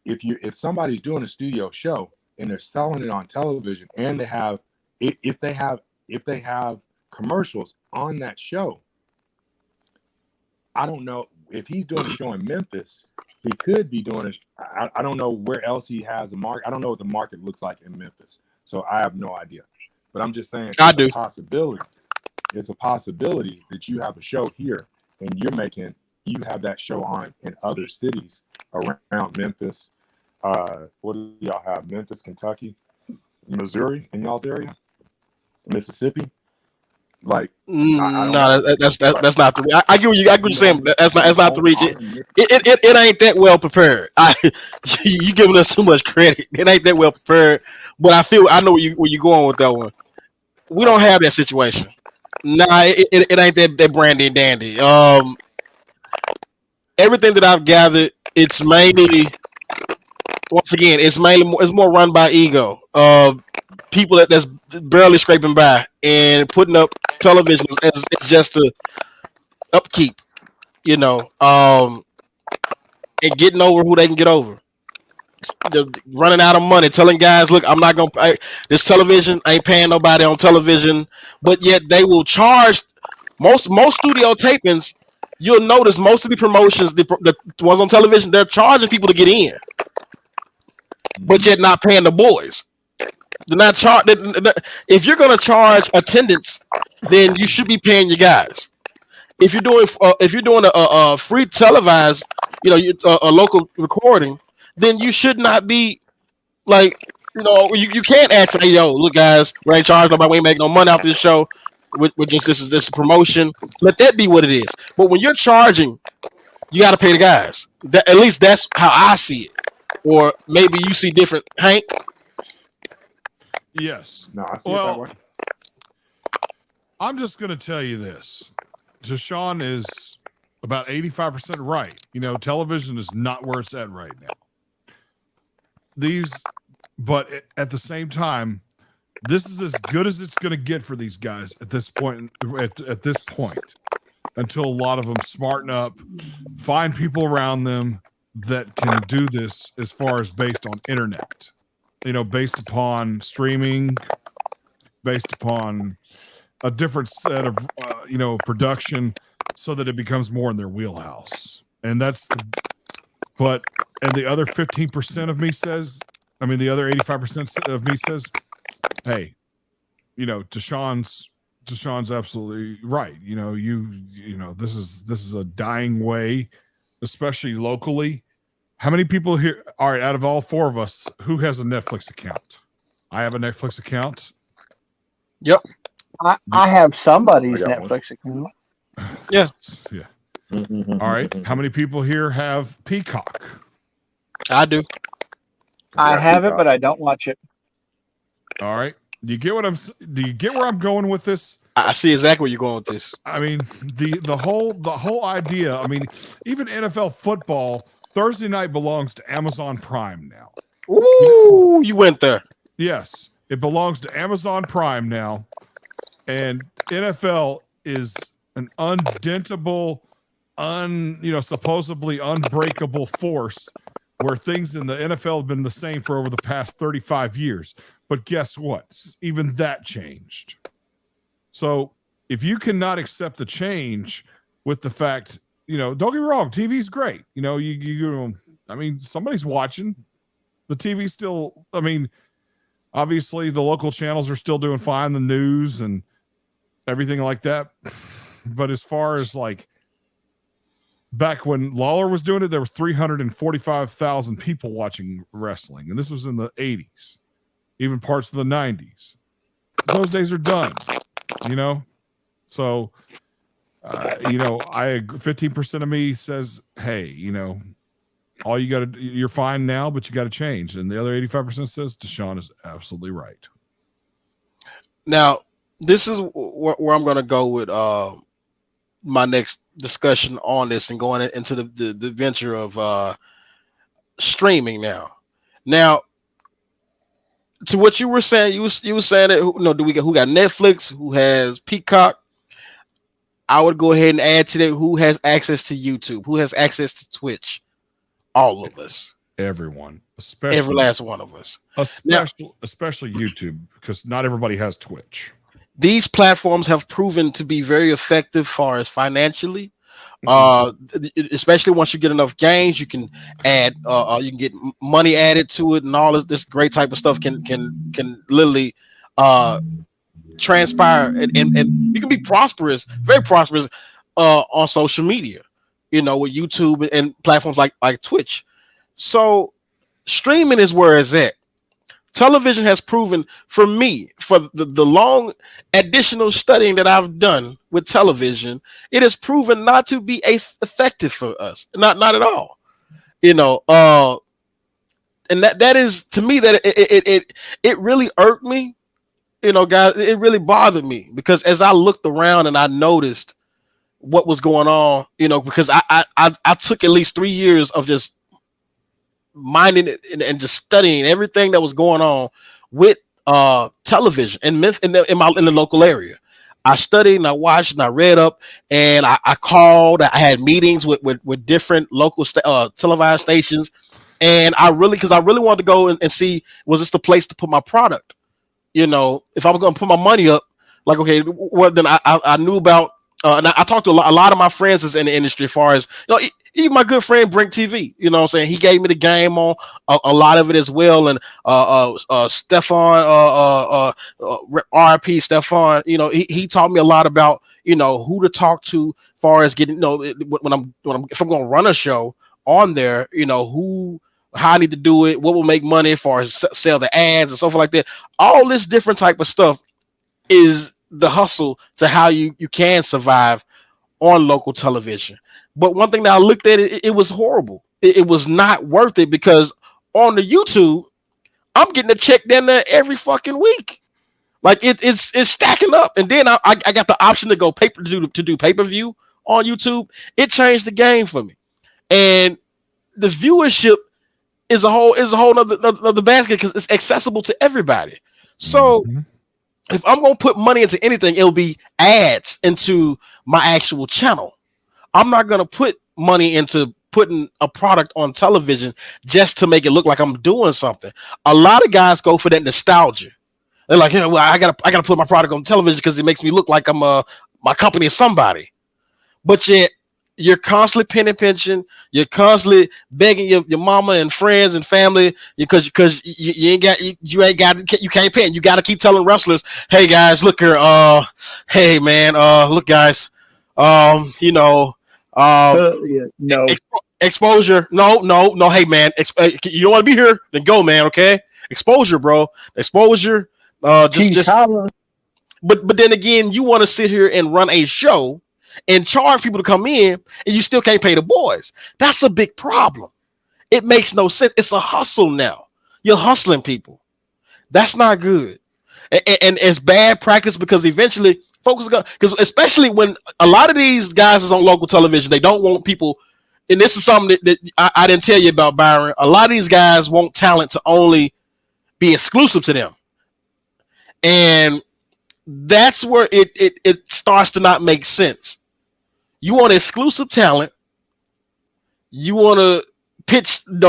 If somebody's doing a studio show and they're selling it on television and if they have commercials on that show, I don't know if he's doing a show in Memphis. He could be doing it. I don't know where else he has a market. I don't know what the market looks like in Memphis, so I have no idea. But I'm just saying, I do. It's a possibility that you have a show here and you have that show on in other cities around Memphis. What do y'all have? Memphis, Kentucky, Missouri in y'all's area, Mississippi. Like, no, that's not the reach. I get what you're saying. That's not the reach. It ain't that well prepared. You giving us too much credit. It ain't that well prepared. But I know where you're going with that one. We don't have that situation. Nah, it ain't that brandy and dandy. Everything that I've gathered, it's mainly, once again, it's more run by ego. People that's barely scraping by and putting up television as just to upkeep, and and getting over who they can get over. They're running out of money, telling guys, "Look, I'm not gonna pay this television. I ain't paying nobody on television." But yet they will charge most studio tapings. You'll notice most of the promotions, the ones on television, they're charging people to get in, but yet not paying the boys. They're not If you're gonna charge attendance, then you should be paying your guys. If you're doing a free televised, a local recording, then you should not be like, you can't ask, hey, yo, look, guys, we ain't charging nobody, we ain't making no money off this show. We're just this is promotion. Let that be what it is. But when you're charging, you got to pay the guys. At least that's how I see it. Or maybe you see different, Hank. Yes. No, I see it that way. I'm just going to tell you this. Deshaun is about 85% right. Television is not where it's at right now. But at the same time, this is as good as it's going to get for these guys at this point. At this point, until a lot of them smarten up, find people around them that can do this as far as based on internet, based upon streaming, based upon a different set of, production, so that it becomes more in their wheelhouse. And and the other 15% of me says, the other 85% of me says, hey, Deshaun's absolutely right. This is a dying way, especially locally. How many people here? All right, out of all four of us, who has a Netflix account? I have a Netflix account. Yep. I have somebody's I got one. Netflix account. Yeah. Yeah. All right. How many people here have Peacock? I do. I have it, but I don't watch it. All right. Do you get where I'm going with this? I see exactly where you're going with this. The whole idea. Even NFL football Thursday night belongs to Amazon Prime now. Ooh, you went there. Yes, it belongs to Amazon Prime now, and NFL is an undentable, supposedly unbreakable force, where things in the NFL have been the same for over the past 35 years. But guess what? Even that changed. So if you cannot accept the change with the fact, don't get me wrong, TV's great. Somebody's watching. The TV's still, obviously the local channels are still doing fine, the news and everything like that. But as far as back when Lawler was doing it, there was 345,000 people watching wrestling. And this was in the 80s, even parts of the 90s. Those days are done, So, I 15% of me says, hey, all you got to, you're fine now, but you got to change. And the other 85% says Deshaun is absolutely right. Now, this is where I'm going to go with my next discussion on this and going into the venture of streaming now. Now, to what you were saying, you were saying that who got Netflix, who has Peacock. I would go ahead and add to that who has access to YouTube, who has access to Twitch. All of us. Everyone, especially every last one of us. Especially YouTube, because not everybody has Twitch. These platforms have proven to be very effective far as financially. Especially once you get enough games, you can add you can get money added to it, and all of this great type of stuff can literally transpire, and you can be prosperous, very prosperous on social media, with YouTube and platforms like Twitch. So streaming is where it's at. Television has proven for me, for the long additional studying that I've done with television, it has proven not to be effective for us. Not at all. And that is, to me, that it really irked me, guys. It really bothered me, because as I looked around and I noticed what was going on, because I took at least 3 years of just minding it and just studying everything that was going on with television and in the local area. I studied and I watched and I read up and I called. I had meetings with different local televised stations, and because I really wanted to go and see, was this the place to put my product? You know, if I was going to put my money up, like, okay, well, then I knew about, and I talked to a lot of my friends that's in the industry as far as, even my good friend Brink TV, you know what I'm saying? He gave me the game on a lot of it as well. And Stefan, RIP Stefan, he taught me a lot about, who to talk to as far as getting, if I'm going to run a show on there, how I need to do it, what will make money as far as sell the ads and stuff like that. All this different type of stuff is the hustle to how you can survive on local television. But one thing that I looked at, it was horrible. It was not worth it, because on the YouTube, I'm getting a check down there every fucking week. Like it's stacking up. And then I got the option to go to do pay-per-view on YouTube. It changed the game for me. And the viewership is a whole other basket, because it's accessible to everybody. So if I'm gonna put money into anything, it'll be ads into my actual channel. I'm not gonna put money into putting a product on television just to make it look like I'm doing something. A lot of guys go for that nostalgia. They're like, well, I gotta put my product on television because it makes me look like my company is somebody. But yet you're constantly pension. You're constantly begging your mama and friends and family because you can't pay. You got to keep telling wrestlers, hey guys, look here, hey man, look guys, No. exposure. No. Hey man, you don't want to be here? Then go, man. Okay, exposure, bro. Exposure. Just. But then again, you want to sit here and run a show and charge people to come in, and you still can't pay the boys. That's a big problem. It makes no sense. It's a hustle now. You're hustling people. That's not good. And it's bad practice, because eventually folks are going to, because especially when a lot of these guys is on local television, they don't want people, and this is something that I didn't tell you about, Byron. A lot of these guys want talent to only be exclusive to them. And that's where it starts to not make sense. You want exclusive talent. You want to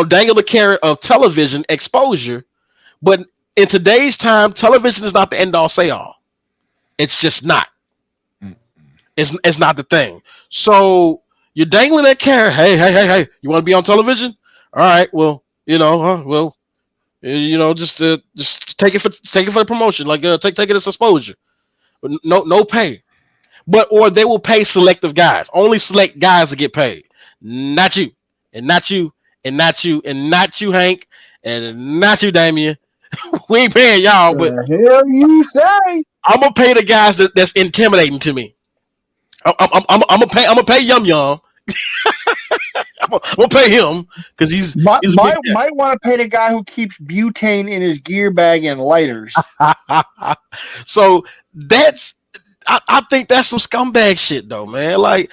dangle the carrot of television exposure. But in today's time, television is not the end all say all. It's just not. It's not the thing. So you're dangling that carrot. Hey, you want to be on television? All right. Well, just take it for the promotion. Like take it as exposure. But no pay. Or they will pay selective guys. Only select guys to get paid. Not you, and not you, and not you, and not you, Hank, and not you, Damien. We ain't paying y'all, but hell you say? I'm gonna pay the guys that's intimidating to me. I'm gonna pay Yum Yum. I'm gonna pay him because he's might want to pay the guy who keeps butane in his gear bag and lighters. So I think that's some scumbag shit, though, man. Like,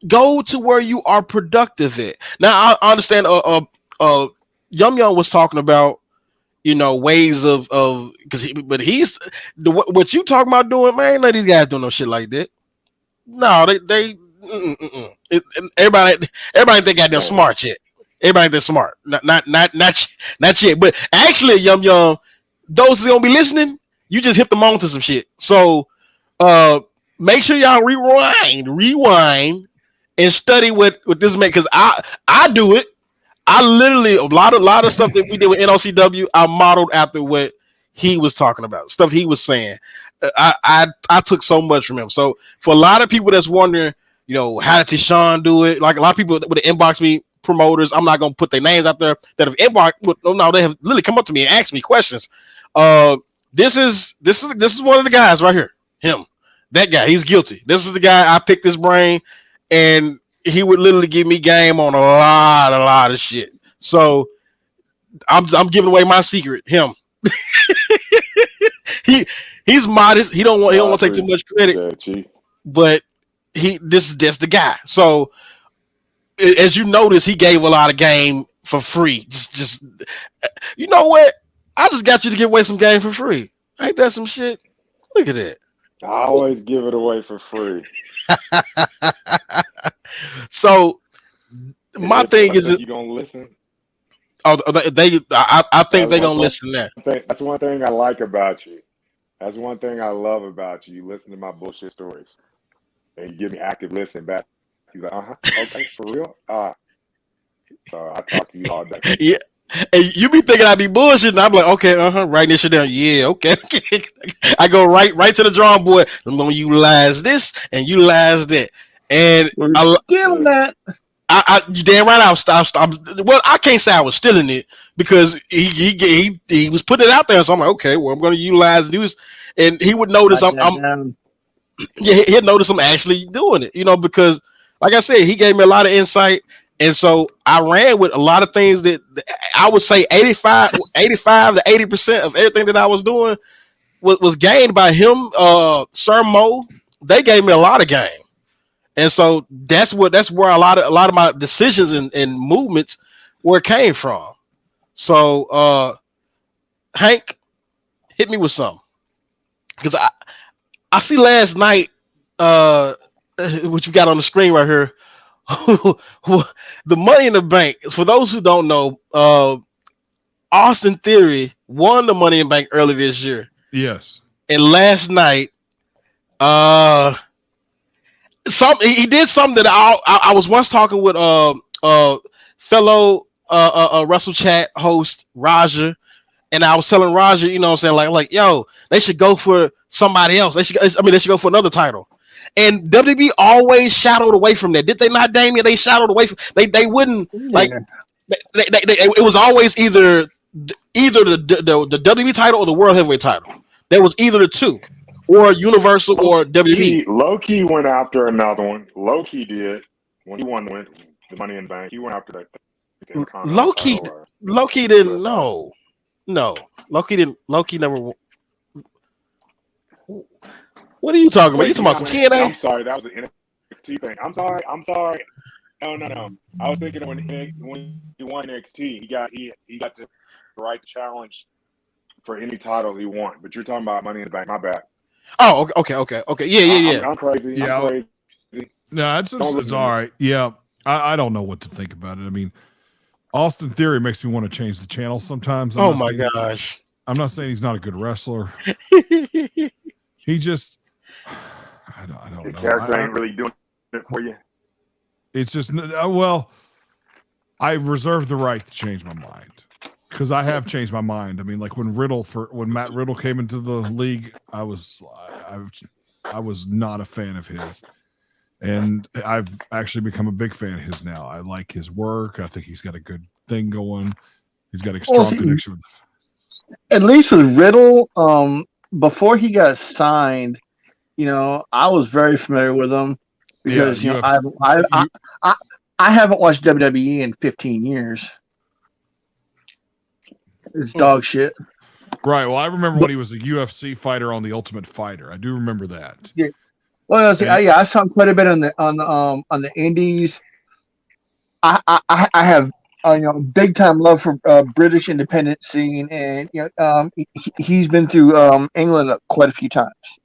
go to where you are productive at. Now, I understand. Yum Yum was talking about, ways of but he's what you talking about doing, man. Let these guys do no shit like that. No, they everybody think goddamn smart shit. Everybody think smart. Not shit. But actually, Yum Yum, those who gonna be listening, you just hit them on to some shit. So. Make sure y'all rewind and study what this man, because I do it. I literally a lot of stuff that we did with NOCW, I modeled after what he was talking about, stuff he was saying. I took so much from him. So for a lot of people that's wondering, how did Tishon do it? Like a lot of people with the inbox me promoters, I'm not gonna put their names out there, that have inbox. No, they have literally come up to me and asked me questions. This is one of the guys right here. Him, that guy, he's guilty. This is the guy I picked his brain, and he would literally give me game on a lot of shit. So I'm giving away my secret. Him, he's modest. He don't want to take too much credit, but this is the guy. So as you notice, he gave a lot of game for free. Just you know what? I just got you to give away some game for free. Ain't that some shit? Look at that. I always give it away for free. So my If thing I is, think you're gonna listen, I think that's they're one gonna listen there. thing. That's one thing I like about you. That's one thing I love about you. You listen to my bullshit stories, and you give me active listening back. You like, okay, for real. So I talk to you all day. Yeah. And you be thinking I be bullshitting. I'm like, okay, writing this shit down. Yeah, okay. I go right to the drawing board. I'm gonna utilize this and utilize that. And We're I, stealing that. you damn right. Well, I can't say I was stealing it because he was putting it out there. So I'm like, okay, well, I'm gonna utilize this, and he would notice Write that down. yeah, he'll notice I'm actually doing it, because like I said, he gave me a lot of insight. And so I ran with a lot of things that I would say 85 to 80% of everything that I was doing was gained by him, Sir Mo. They gave me a lot of game. And so that's where a lot of my decisions and movements where it came from. So Hank, hit me with something. Because I see last night, what you got on the screen right here. The Money in the Bank. For those who don't know, Austin Theory won the Money in the Bank early this year. Yes. And last night, he did something that I was once talking with fellow Wrestle Chat host Raja, and I was telling Raja, what I'm saying, like yo, they should go for somebody else. They should go for another title. And WWE always shadowed away from that. Did they not, Damien? They shadowed away from. They wouldn't like. It was always either the WWE title or the World Heavyweight title. There was either the two, or Universal or WWE. Low-key went after another one. Low-key did when he won the Money in the Bank. He went after that. Low-key didn't. No. Low-key didn't. Low-key never. What are you talking about? You talking about some TNA? I'm sorry, that was the NXT thing. I'm sorry. No. I was thinking when he won NXT, he got to right challenge for any title he won. But you're talking about Money in the Bank. My bad. Oh, okay. Yeah. I'm crazy. Yeah. I'm crazy. No, it's all right. Yeah, I don't know what to think about it. I mean, Austin Theory makes me want to change the channel sometimes. Oh my gosh. I'm not saying he's not a good wrestler. He just, I don't know. The character ain't really doing it for you. It's just, well, I reserve the right to change my mind because I have changed my mind. I mean, like when Matt Riddle came into the league, I was not a fan of his, and I've actually become a big fan of his now. I like his work. I think he's got a good thing going. He's got a strong connection with. At least with Riddle, before he got signed, I was very familiar with him because I haven't watched WWE in 15 years. It's dog shit. Right. Well, I remember when he was a UFC fighter on The Ultimate Fighter. I do remember that. Yeah. Well, I saw him quite a bit on the indies. I have big time love for British independent scene, and he's been through England quite a few times.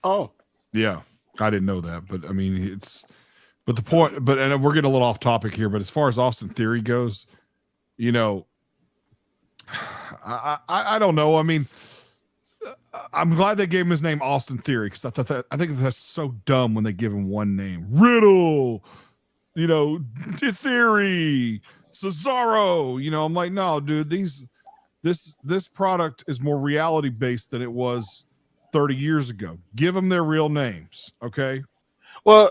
Oh, yeah, I didn't know that, but I mean, but the point, and we're getting a little off topic here, but as far as Austin Theory goes, I don't know. I mean, I'm glad they gave him his name Austin Theory because I think that's so dumb when they give him one name, Riddle. Theory, Cesaro. I'm like, no, dude. This product is more reality based than it was 30 years ago. Give them their real names, okay? Well,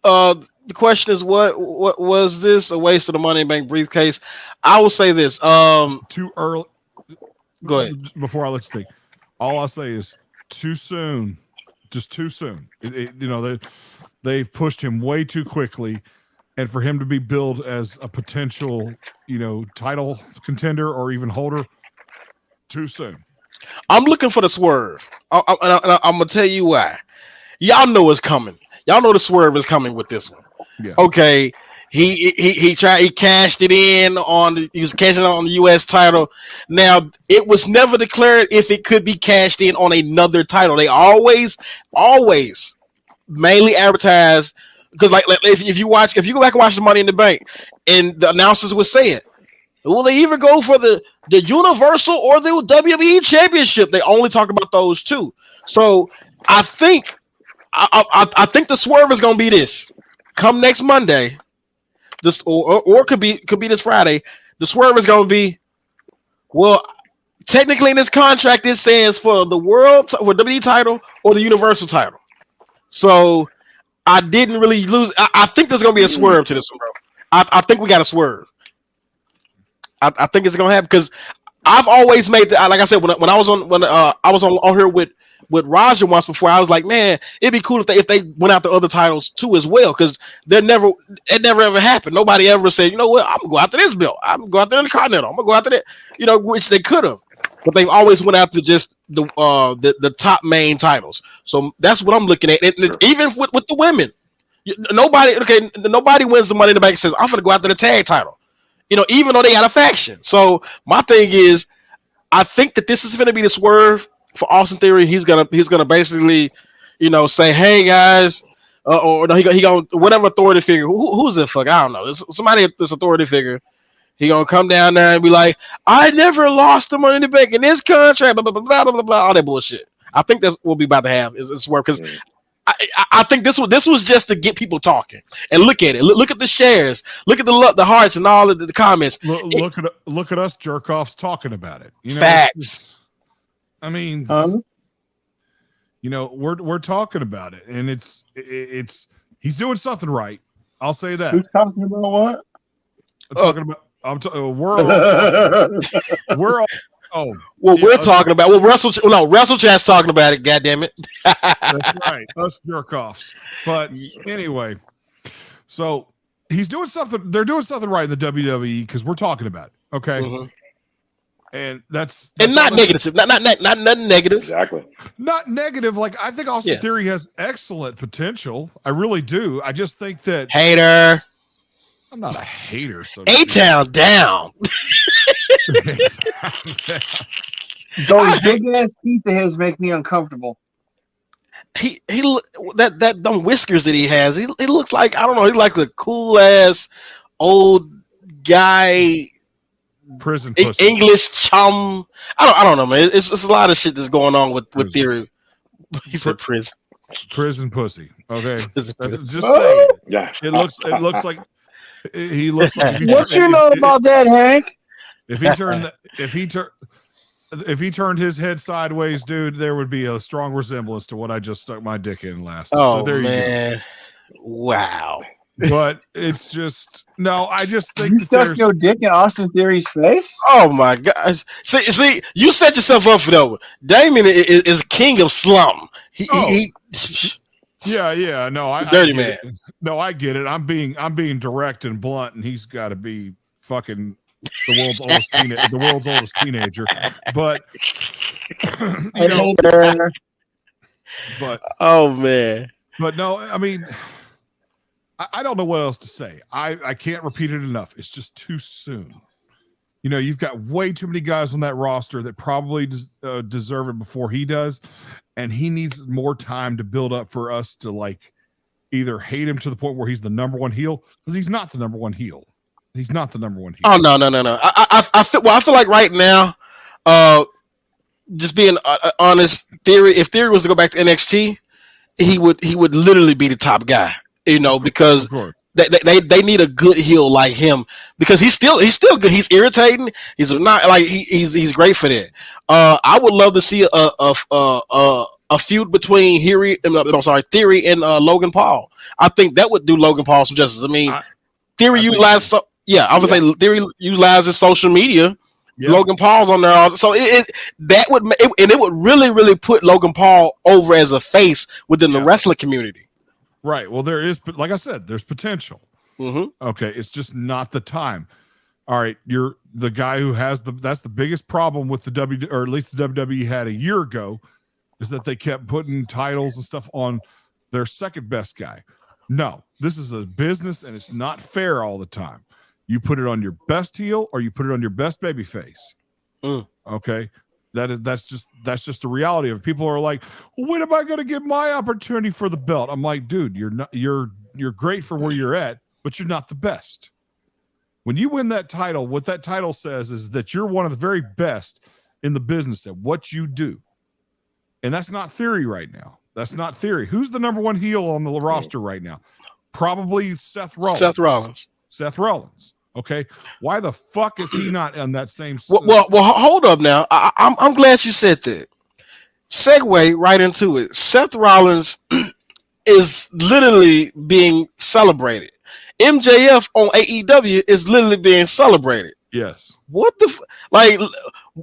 the question is, what was this a waste of the Money in the Bank briefcase? I will say this. Too early. Go ahead. Before I let you think, all I'll say is too soon. Just too soon. They've pushed him way too quickly. And for him to be billed as a potential, title contender or even holder, too soon. I'm looking for the swerve. I'm going to tell you why. Y'all know it's coming. Y'all know the swerve is coming with this one. Yeah. Okay. He cashed it in he was cashing it on the US title. Now it was never declared if it could be cashed in on another title. They always mainly advertise because like if you go back and watch the Money in the Bank and the announcers would say it. Will they even go for the Universal or the WWE Championship? They only talk about those two. So I think I think the swerve is gonna be this. Come next Monday, this or could be this Friday. The swerve is gonna be, well, technically in this contract it says for the WWE title or the Universal title. So I didn't really lose. I think there's gonna be a swerve to this one, bro. I think we got a swerve. I think it's gonna happen because I've always made like I said when I was on here with Raja once before. I was like, man, it'd be cool if they went out to other titles too as well, because it never ever happened. Nobody ever said, you know what, I'm gonna go after this belt. I'm gonna go out there in the Continental. I'm gonna go after that. Which they could have, but they've always went after just the top main titles. So that's what I'm looking at. And even with the women, nobody wins the Money in the Bank and says I'm gonna go after the tag title. Even though they got a faction. So my thing is, I think that this is going to be the swerve for Austin Theory. He's gonna basically, say, hey guys, or no, he gonna whatever authority figure. Who's the fuck? I don't know. There's somebody at this authority figure. He gonna come down there and be like, I never lost the Money in the Bank in this contract. Blah blah blah blah blah blah. All that bullshit. I think that's what we'll be about to have is swerve because. I think this was just to get people talking and look at it. Look at the shares. Look at the hearts and all of the comments. Look at us jerk offs talking about it. Facts. I mean, we're talking about it, and it's he's doing something right. I'll say that. Who's talking about what? We're all. Oh, well, we're talking about. Well, Wrestle Chat's talking about it. God damn it. That's right. Us jerk offs. But anyway, so he's doing something. They're doing something right in the WWE because we're talking about it. Okay. Mm-hmm. And that's not negative. Not nothing negative. Exactly. Not negative. Like I think Austin Theory has excellent potential. I really do. I just think that hater. I'm not a hater. So A-Town down. Those big ass teeth of his make me uncomfortable. He that dumb whiskers that he has. He looks like, I don't know. He like a cool ass old guy. Prison pussy. English chum. I don't know, man. It's a lot of shit that's going on with Theory. He said prison. Prison pussy. Okay, just say it. Yeah. It looks like he looks like. What you know about that, Hank? If he turned his head sideways, dude, there would be a strong resemblance to what I just stuck my dick in last. Oh, so there man. You go. Wow. But it's just I just think you stuck your dick in Austin Theory's face. Oh my gosh! See, you set yourself up for that one. Damien is king of slum. Yeah. No, dirty man. No, I get it. I'm being direct and blunt, and he's got to be fucking the world's oldest teenager. But but oh man. But no, I mean, I don't know what else to say. I can't repeat it enough. It's just too soon. You've got way too many guys on that roster that probably deserve it before he does, and he needs more time to build up for us to either hate him to the point where he's the number one heel, because he's not the number one heel. He's not the number one heel. Oh no. I feel like right now, just being honest, if Theory was to go back to NXT, he would literally be the top guy. Because they need a good heel like him, because he's still good. He's irritating. He's not like he's great for that. I would love to see a feud between Theory and Logan Paul. I think that would do Logan Paul some justice. I mean, Theory utilizes say Theory utilizes social media. Yeah. Logan Paul's on there, so it would really put Logan Paul over as a face within the wrestling community. Right. Well, there is, like I said, there's potential. Mm-hmm. Okay, it's just not the time. All right, you're the guy who has that's the biggest problem with or at least the WWE had a year ago, is that they kept putting titles and stuff on their second best guy. No, this is a business, and it's not fair all the time. You put it on your best heel, or you put it on your best baby face. Okay, that's just the reality of it. People are like, when am I going to get my opportunity for the belt? I'm like, dude, you're great for where you're at, but you're not the best. When you win that title, what that title says is that you're one of the very best in the business at what you do. And that's not theory right now. That's not theory. Who's the number one heel on the roster right now? Probably Seth Rollins. Seth Rollins. Okay. Why the fuck is he not on that same? Well, hold up now. I'm glad you said that. Segue right into it. Seth Rollins is literally being celebrated. MJF on AEW is literally being celebrated. Yes. What the like?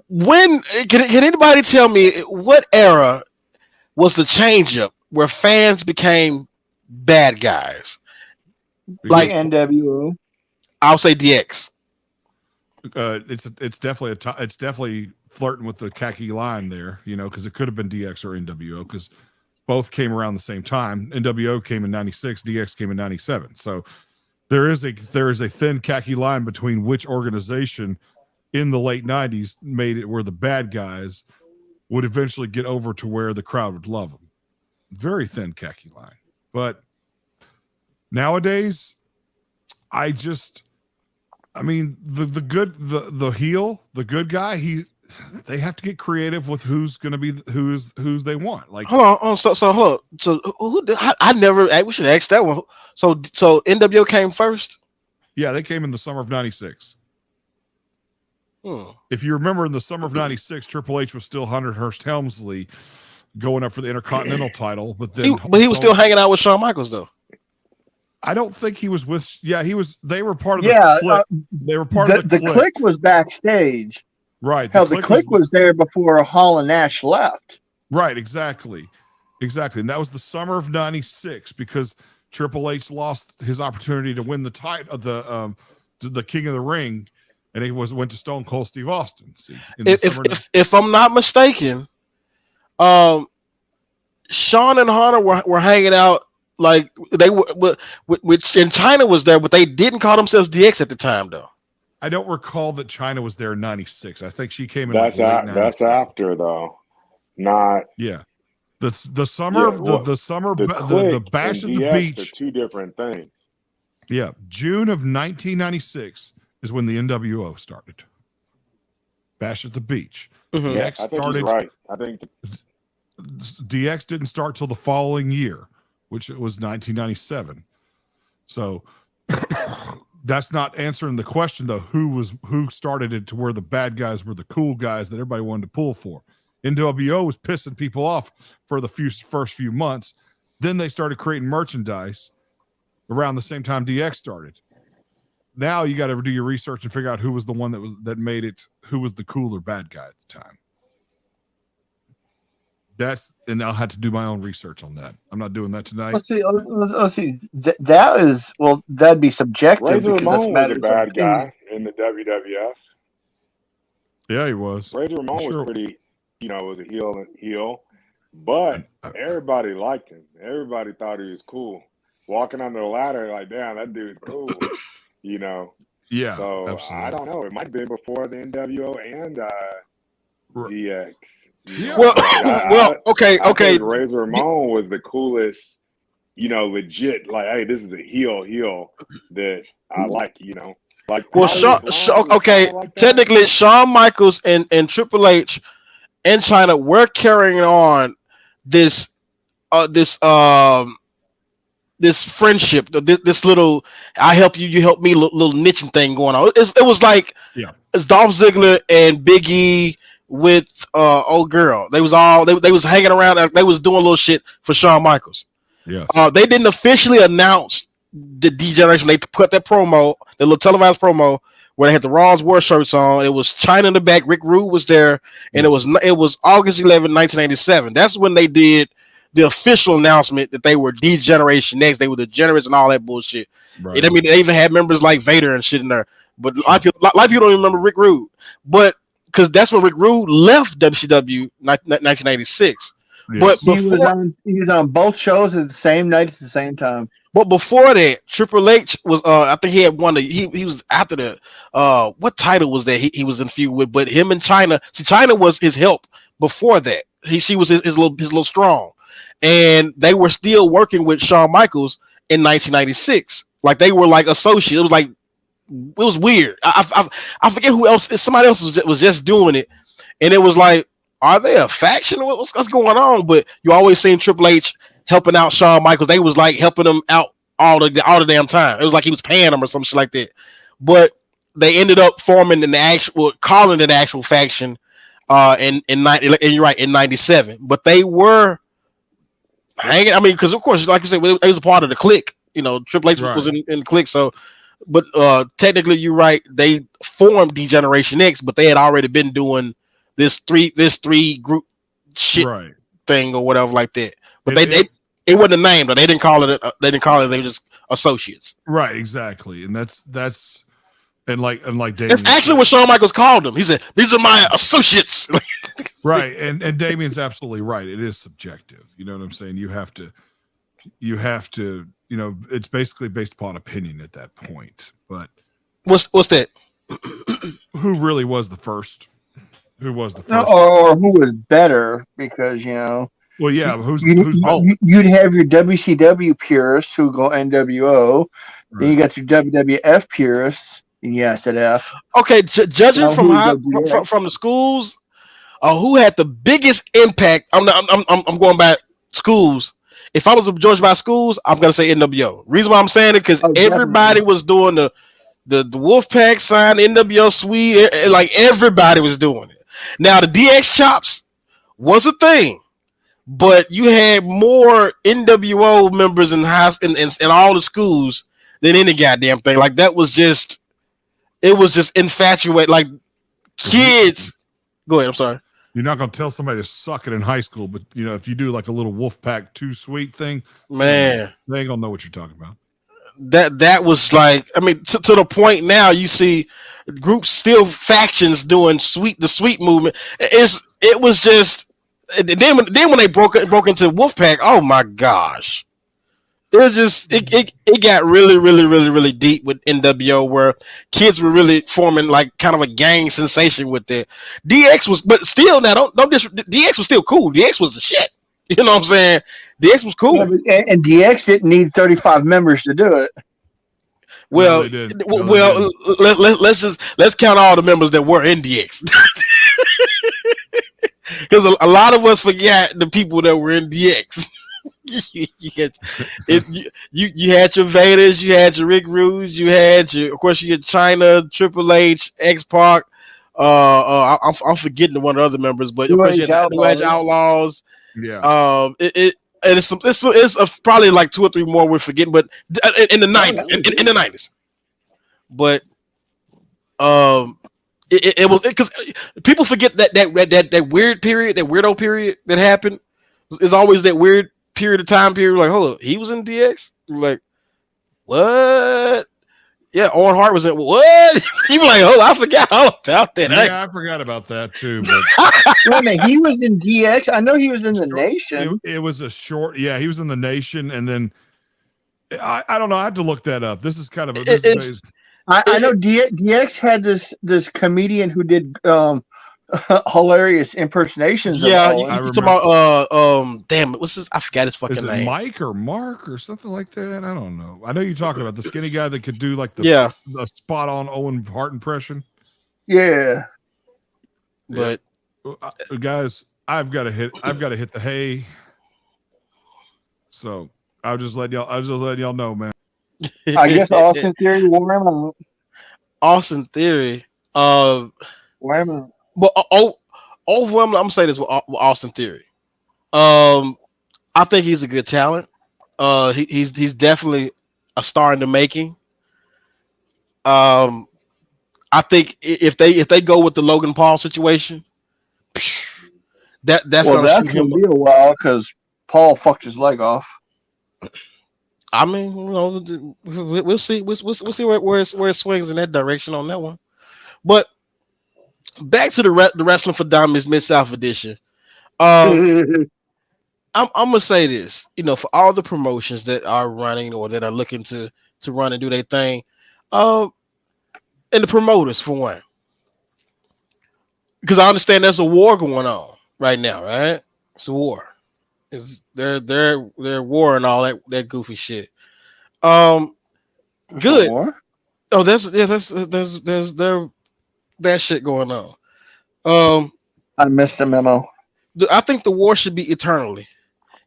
When can anybody tell me what era was the change up where fans became bad guys? Like NWO. I'll say DX. It's definitely flirting with the khaki line there, because it could have been DX or NWO, because both came around the same time. NWO came in 96, DX came in 97. So there is a thin khaki line between which organization in the late 90s made it where the bad guys would eventually get over to where the crowd would love them. Very thin khaki line. But nowadays, the heel, the good guy, they have to get creative with who's going to be who's they want. Like, hold on. So we should ask that one. So NWO came first. Yeah, they came in the summer of 96. If you remember, in the summer of 96, Triple H was still Hunter Hearst Helmsley going up for the Intercontinental title, but then he was still hanging out with Shawn Michaels though. I don't think he was with. Yeah, he was. They were part of the Clique. They were part of the Clique. The Clique was backstage. Right. Hell, the Clique was there before Hall and Nash left. Right. Exactly. And that was the summer of 96 because Triple H lost his opportunity to win the title of the King of the Ring, and he went to Stone Cold Steve Austin. See, if I'm not mistaken, Shawn and Hunter were hanging out. Like they were, which in China was there, but they didn't call themselves DX at the time, though. I don't recall that China was there in 96. I think she came in. That's after though, not the summer of the summer the Bash at the Beach are two different things. Yeah, June of 1996 is when the NWO started. Bash at the Beach. Mm-hmm. Yeah, I think he's right. I think DX didn't start till the following year, which was 1997. So that's not answering the question though. Who started it to where the bad guys were the cool guys that everybody wanted to pull for? NWO was pissing people off for the first few months. Then they started creating merchandise around the same time DX started. Now you got to do your research and figure out who was the one that made it. Who was the cooler bad guy at the time? And I'll have to do my own research on that. I'm not doing that tonight. Let's see. That'd be subjective. Razor Ramon was a bad guy in the WWF. Yeah, he was. Razor Ramon was pretty, was a heel, but everybody liked him. Everybody thought he was cool. Walking on the ladder, like, damn, that dude's cool. Yeah. So absolutely. I don't know. It might have been before the NWO and DX. Okay. I think Razor Ramon was the coolest, legit. Like, hey, this is a heel that I like. Like. Well, technically, Shawn Michaels and Triple H and China were carrying on this friendship, this little I help you, you help me little niching thing going on. It was like it's Dolph Ziggler and Big E with old girl. They was hanging around. They was doing little shit for Shawn Michaels. Yeah. They didn't officially announce the degeneration. They put that promo, the little televised promo where they had the Raw's War shirts on. It was China in the back. Rick Rude was there, and it was August 11, 1987. That's when they did the official announcement that they were D-Generation Next. They were the Degenerates and all that bullshit. Right. I mean, they even had members like Vader and shit in there. But a lot of people don't even remember Rick Rude. But because that's when Rick Rude left WCW 1986. But Yes. He was on both shows at the same night at the same time. But before that, Triple H was I think he had won he was after the what title was that he was in feud with, but him and China, see China was his help before that. She was his little strong. And they were still working with Shawn Michaels in 1996. Like they were like associates. It was like it was weird. I forget who else, somebody else was just doing it. And it was like, are they a faction? What's going on? But you always seen Triple H helping out Shawn Michaels. They was like helping him out all the damn time. It was like he was paying them or some shit like that. But they ended up forming calling it an actual faction and you're right, in 97. But they were hanging. I mean, because of course, like you said, it was a part of the clique. You know, Triple H was in the clique. So, but technically, you're right. They formed D-Generation X, but they had already been doing this three group shit thing or whatever like that. But it wasn't a name, but they didn't call it. They were just associates. Right, exactly, and that's and like Damien. That's actually what Shawn Michaels called them. He said, "These are my associates." Right, and Damien's absolutely right. It is subjective. You know what I'm saying? You have to. You know, it's basically based upon opinion at that point. But what's that? Who really was the first? Who was the first? No, or who was better? Because you know. Well, yeah. You'd have your WCW purists who go NWO. Right. Then you got your WWF purists. Yeah, I said F. Okay, judging from the schools, who had the biggest impact? I'm going by schools. If I was to judge by schools, I'm gonna say NWO. Reason why I'm saying it because everybody was doing the Wolfpack sign, NWO suite, like everybody was doing it. Now the DX chops was a thing, but you had more NWO members in all the schools than any goddamn thing. Like that was just, it was just infatuated. Like kids. Go ahead. I'm sorry. You're not going to tell somebody to suck it in high school, but you know if you do like a little Wolfpack 2 Sweet thing, man, they ain't gonna know what you're talking about. That was like, I mean, to the point now you see groups still factions doing the sweet movement. It was just then when they broke into Wolfpack, oh my gosh. It was just it got really deep with NWO where kids were really forming like kind of a gang sensation with it. DX was, but still now don't DX was still cool. DX was the shit. You know what I'm saying? DX was cool. Yeah, and DX didn't need 35 members to do it. Well, let's count all the members that were in DX. Because a lot of us forgot the people that were in DX. you had your Vaders, you had your Rick Rudes, you had of course you had China, Triple H, X-Pac. I'm forgetting one of the other members, but of course you had New Age Outlaws. Yeah. It's probably like 2 or 3 more we're forgetting, but in the 90s, in the 90s. But it was because people forget that weird period, that weirdo period that happened. It's always that weird period of time period. Like, hold on, he was in DX. Like, what? Yeah, Owen Hart was in. What? You were like, oh, I forgot all about that. Yeah, I forgot about that too. But wait a minute, he was in DX. I know he was in the Nation. It was a short. Yeah, he was in the Nation, and then I don't know. I have to look that up. This is kind of I know DX had this comedian who did hilarious impersonations. Yeah, you talking about damn it, what's his? I forgot his fucking name. Mike or Mark or something like that. I don't know. I know you're talking about the skinny guy that could do like the spot on Owen Hart impression. Yeah, but guys, I've got to hit the hay. So I'll just let y'all know, man. I guess Austin Theory wore him out. Austin Theory. Wore him out. But overwhelmingly, I'm gonna say this with Austin Theory. I think he's a good talent. He's definitely a star in the making. I think if they go with the Logan Paul situation, that's gonna be a while because Paul fucked his leg off. I mean, you know, we'll see. We'll see where it swings in that direction on that one. But back to the Wrestling for Dummies Mid-South edition. I'm gonna say this, for all the promotions that are running or that are looking to run and do their thing, um, and the promoters for one, because I understand there's a war going on right now, right? It's a war. They're war and all that goofy shit. Um, There's a good. war. Oh, there's there that shit going on. Um, I missed the memo. I think the war should be eternally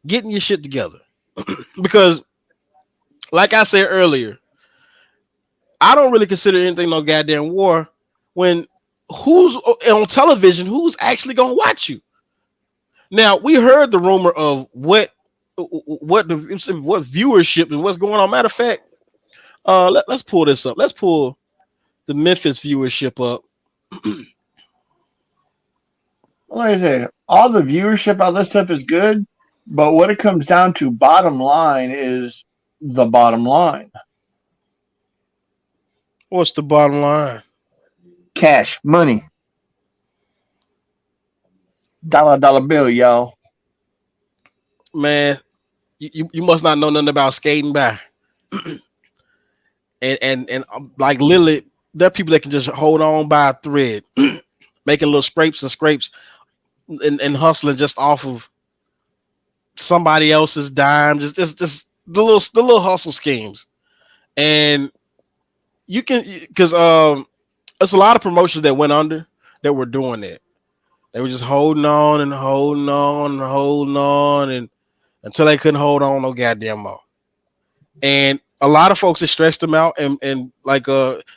getting your shit together because, like I said earlier, I don't really consider anything no goddamn war when who's on television who's actually gonna watch you. Now we heard the rumor of what viewership and what's going on. Matter of fact, let's pull this up. Let's pull the Memphis viewership up. Like I say, all the viewership, all this stuff is good, but what it comes down to, bottom line, is the bottom line. What's the bottom line? Cash, money, dollar bill, y'all. Man, you must not know nothing about skating by. And like literally, there are people that can just hold on by a thread, making little scrapes and scrapes and hustling just off of somebody else's dime, just the little hustle schemes. And you can because there's a lot of promotions that went under that were doing that. They were just holding on and holding on and holding on and until they couldn't hold on no goddamn more. And a lot of folks have stressed them out and like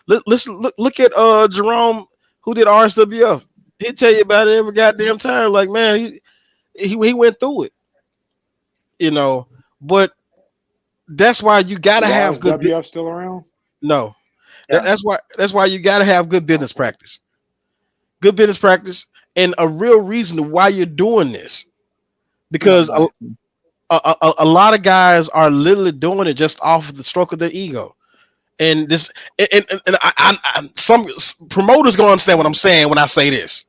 listen look at Jerome who did RSWF. He'll tell you about it every goddamn time. Like man, he went through it, you know. But that's why you gotta Is have good. RSWF still around? No, Yeah. that's why you gotta have good business practice. Good business practice and a real reason to why you're doing this because a lot of guys are literally doing it just off of the stroke of their ego. And this, and some promoters gonna understand what I'm saying when I say this.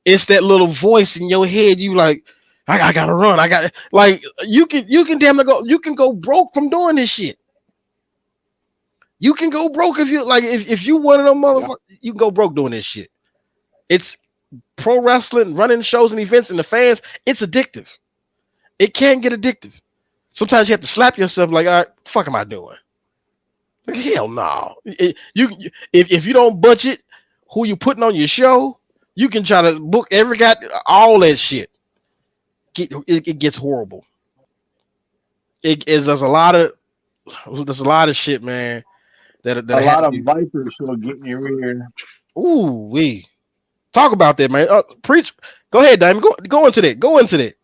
It's that little voice in your head. You like, I gotta run. I got like you can damn near go. You can go broke from doing this shit. You can go broke if you like. If you one of them motherfuckers, you can go broke doing this shit. It's pro wrestling, running shows and events, and the fans. It's addictive. It can get addictive. Sometimes you have to slap yourself like, all right, fuck am I doing? Like, hell no. If you don't budget who you putting on your show, you can try to book every guy, all that shit. It gets horrible. It is there's a lot of shit, man. That A have lot to of be. vipers will get in your ear. Ooh, we talk about that, man. Preach. Go ahead, Diamond. Go into that. Go into that.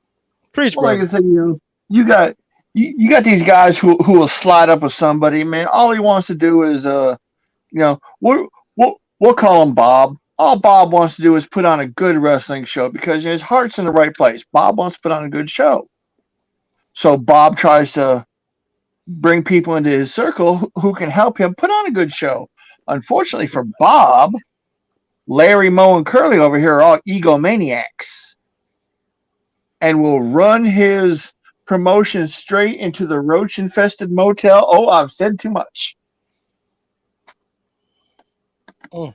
Preach, Well, like I brother. said, you got you got these guys who will slide up with somebody, man. All he wants to do is we'll call him Bob. All Bob wants to do is put on a good wrestling show because his heart's in the right place. Bob wants to put on a good show. So Bob tries to bring people into his circle who can help him put on a good show. Unfortunately for Bob, Larry, Moe, and Curly over here are all egomaniacs and will run his promotion straight into the roach infested motel. Oh, I've said too much. Mm.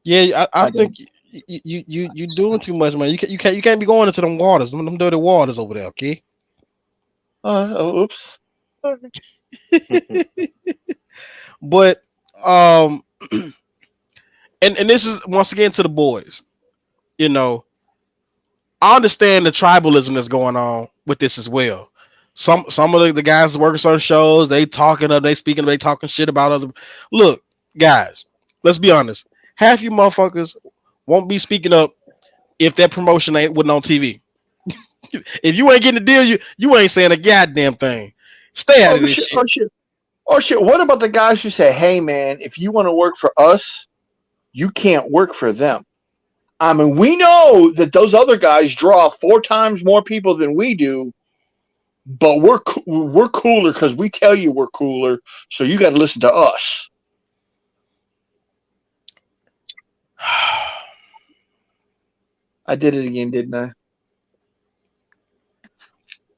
Yeah, I think you doing too much, man. You can't be going into them waters, them dirty waters over there, okay? Oops. But and this is once again to the boys. You know, I understand the tribalism that's going on with this as well. Some of the guys working on shows, they speaking, they talking shit about other. Look, guys, let's be honest. Half you motherfuckers won't be speaking up if that promotion wasn't on TV. If you ain't getting a deal, you ain't saying a goddamn thing. Stay out of Oh this shit! shit. Oh shit! Oh shit! What about the guys who say, "Hey man, if you want to work for us, you can't work for them"? I mean, we know that those other guys draw 4 times more people than we do, but we're cooler because we tell you we're cooler. So you got to listen to us. I did it again, didn't I?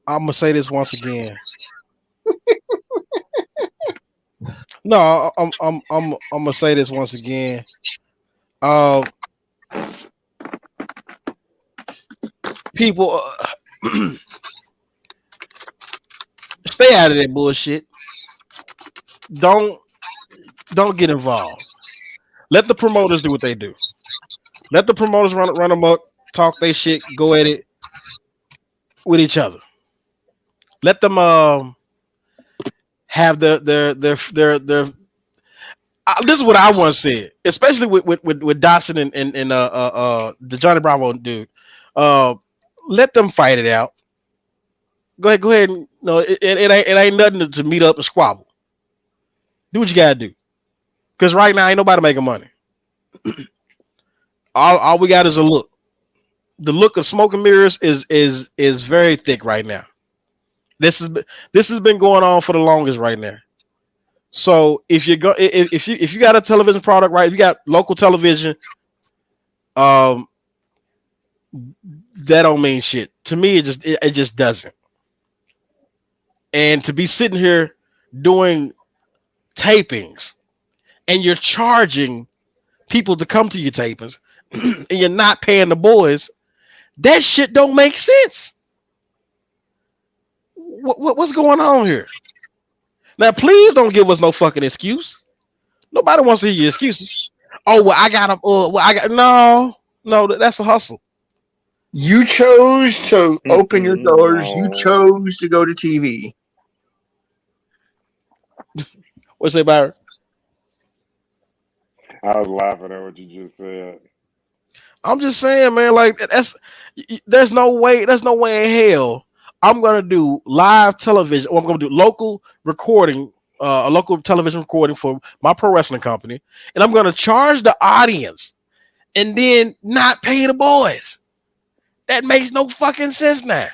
I'm gonna say this once again. No, I'm gonna say this once again. Uh, people, stay out of that bullshit. Don't don't get involved. Let the promoters do what they do. Let the promoters run amok, talk their shit, go at it with each other. Let them have their. This is what I once said, especially with Dotson and the Johnny Bravo dude. Uh, let them fight it out. Go ahead. And, no, it ain't nothing to meet up and squabble. Do what you gotta do. Because right now ain't nobody making money. All we got is a look. The look of smoke and mirrors is very thick right now. This has been going on for the longest right now. So if you got a television product, right, if you got local television, um, that don't mean shit to me. It just doesn't. And to be sitting here doing tapings and you're charging people to come to your tapings and you're not paying the boys, that shit don't make sense. What's going on here? Now, please don't give us no fucking excuse. Nobody wants to hear your excuses. Oh, well, I got to. Well, I got no. That's a hustle. You chose to open your doors. You No. chose to go to TV. What's say, Byron? I was laughing at what you just said. I'm just saying, man. Like there's no way. There's no way in hell I'm gonna do live television, or I'm gonna do local recording, a local television recording for my pro wrestling company, and I'm gonna charge the audience and then not pay the boys. That makes no fucking sense now.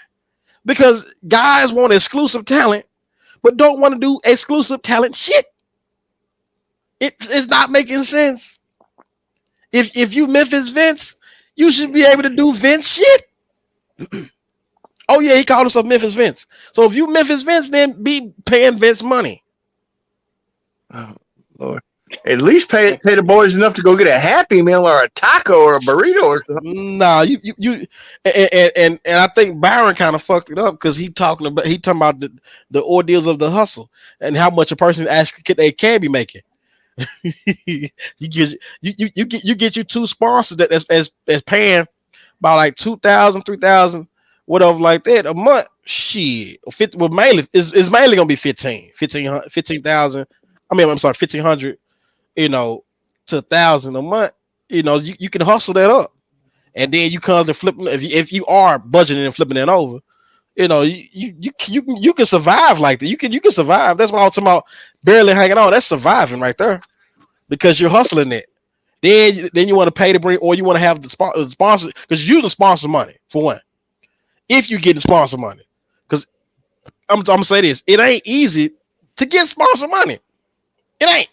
Because guys want exclusive talent, but don't want to do exclusive talent shit. It's not making sense. If you Memphis Vince, you should be able to do Vince shit. Oh yeah, he called himself Memphis Vince. So if you Memphis Vince, then be paying Vince money. Oh, Lord. At least pay the boys enough to go get a Happy Meal or a taco or a burrito or something. Nah, you and I think Byron kind of fucked it up because he talking about the ordeals of the hustle and how much a person actually they can be making. you get you two sponsors that's paying by like 2,000, 3,000, whatever like that a month. Shit, 50, well, mainly it's mainly gonna be 15,000. I mean, I'm sorry, 1,500. To 1,000 a month. You can hustle that up, and then you come to flipping. If you are budgeting and flipping it over, you can survive like that. You can survive. That's what I was talking about. Barely hanging on. That's surviving right there because you're hustling it. Then you want to pay to bring, or you want to have the sponsor because you use the sponsor money for one. If you get the sponsor money, because I'm gonna say this, it ain't easy to get sponsor money. It ain't.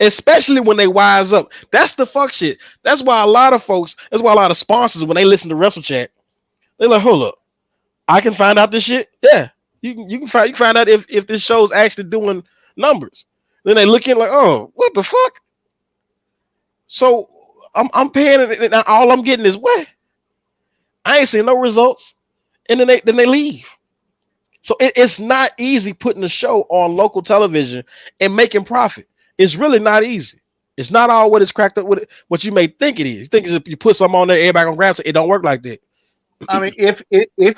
Especially when they wise up. That's the fuck shit. That's why a lot of sponsors, when they listen to Wrestle Chat, they're like, hold up, I can find out this shit. Yeah, you can find out if this show's actually doing numbers. Then they look in like, oh, what the fuck? So I'm paying it, and all I'm getting is what? I ain't seeing no results, and then they leave. So it's not easy putting a show on local television and making profit. It's really not easy. It's not all what it's cracked up with what you may think it is. You think if you put something on there, everybody gonna grab it. It don't work like that. I mean, if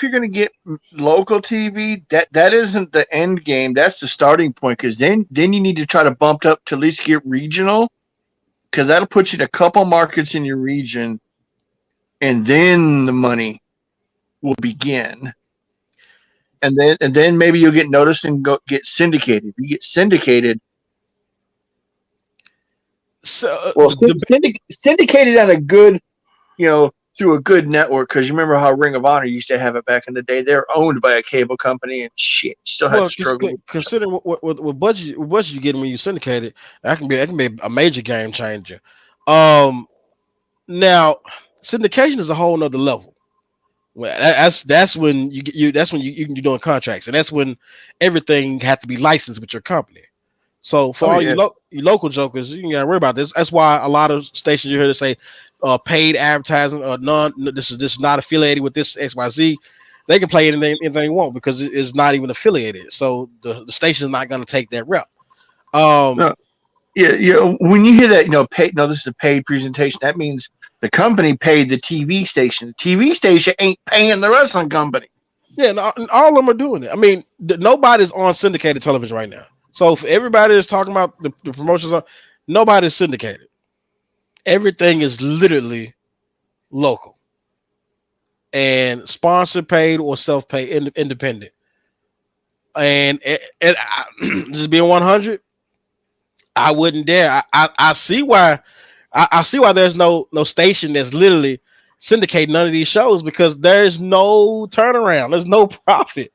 you're going to get local TV, that isn't the end game. That's the starting point. Because then you need to try to bump it up to at least get regional, because that'll put you in a couple markets in your region, and then the money will begin. And then maybe you'll get noticed and get syndicated. If you get syndicated. So Syndicated on a good, through a good network, because you remember how Ring of Honor used to have it back in the day. They're owned by a cable company and shit. Still have to struggle. Considering what budget you get when you syndicate it, that can be a major game changer. Now syndication is a whole nother level. Well, that's when you're doing contracts, and that's when everything had to be licensed with your company. So for Oh all yeah. you local jokers, you ain't gotta worry about this. That's why a lot of stations you hear to say paid advertising or none. This is not affiliated with this XYZ. They can play anything they want because it's not even affiliated. So the station is not going to take that rep. No. Yeah, when you hear that, pay, no, this is a paid presentation. That means the company paid the TV station. The TV station ain't paying the wrestling company. Yeah, and all of them are doing it. I mean, nobody's on syndicated television right now. So if everybody is talking about the promotions, nobody's syndicated. Everything is literally local and sponsor paid or self paid, independent. And just being 100, I wouldn't dare. I see why. I see why there's no station that's literally syndicating none of these shows because there's no turnaround. There's no profit.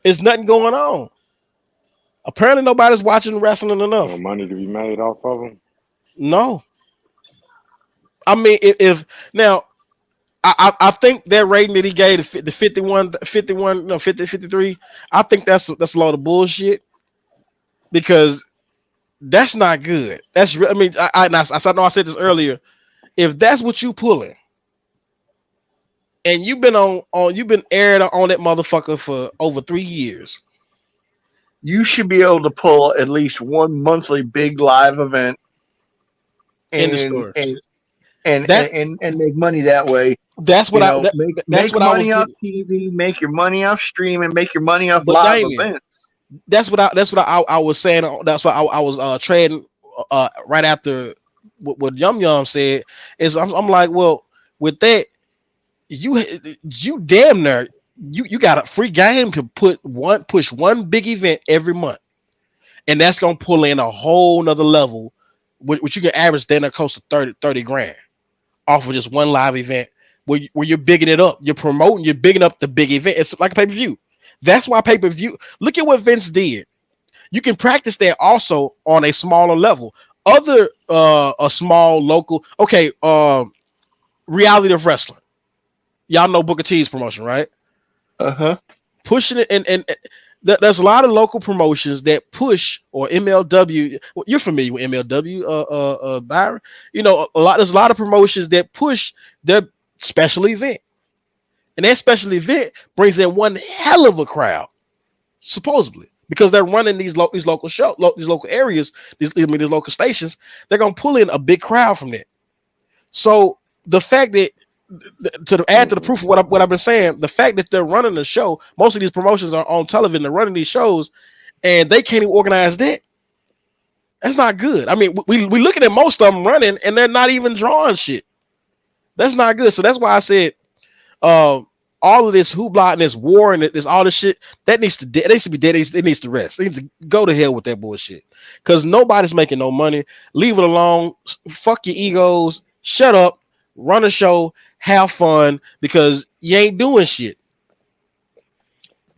There's nothing going on. Apparently, nobody's watching wrestling No enough. money to be made off of them. No, I mean, if now, I think that rating that he gave the 51, no, 50, 53, I think that's a lot of bullshit because that's not good. I mean, I said this earlier. If that's what you pulling, and you've been aired on that motherfucker for over 3 years, You should be able to pull at least one monthly big live event in the and store. and and That and, and make money that way. that's what that's Make what I was money off getting. TV, make your money off streaming, make your money off But live Damien, events. that's what I was saying. That's what I was trading right after what Yum Yum said. Is I'm like, well, with that, you damn near you got a free game to push one big event every month, and that's gonna pull in a whole nother level, which you can average then close to 30 grand off of just one live event where you're bigging it up, you're bigging up the big event. It's like a pay-per-view. That's why pay-per-view. Look at what Vince did. You can practice that also on a smaller level. Other a small local, okay, reality of wrestling. Y'all know Booker T's promotion, right? Uh-huh. Pushing it and there's a lot of local promotions that push or MLW. Well, you're familiar with MLW, Byron. There's a lot of promotions that push their special event, and that special event brings in one hell of a crowd, supposedly because they're running these local shows, these local areas, these local stations. They're gonna pull in a big crowd from that. So the fact that to add to the proof of what I've been saying, the fact that they're running the show, most of these promotions are on television, they're running these shows, and they can't even organize that. That's not good. I mean, we looking at most of them running, and they're not even drawing shit. That's not good. So that's why I said, all of this hoopla and this war and this all this shit that needs to be dead. It needs to rest. It needs to go to hell with that bullshit. Because nobody's making no money. Leave it alone. Fuck your egos. Shut up. Run a show. Have fun because you ain't doing shit.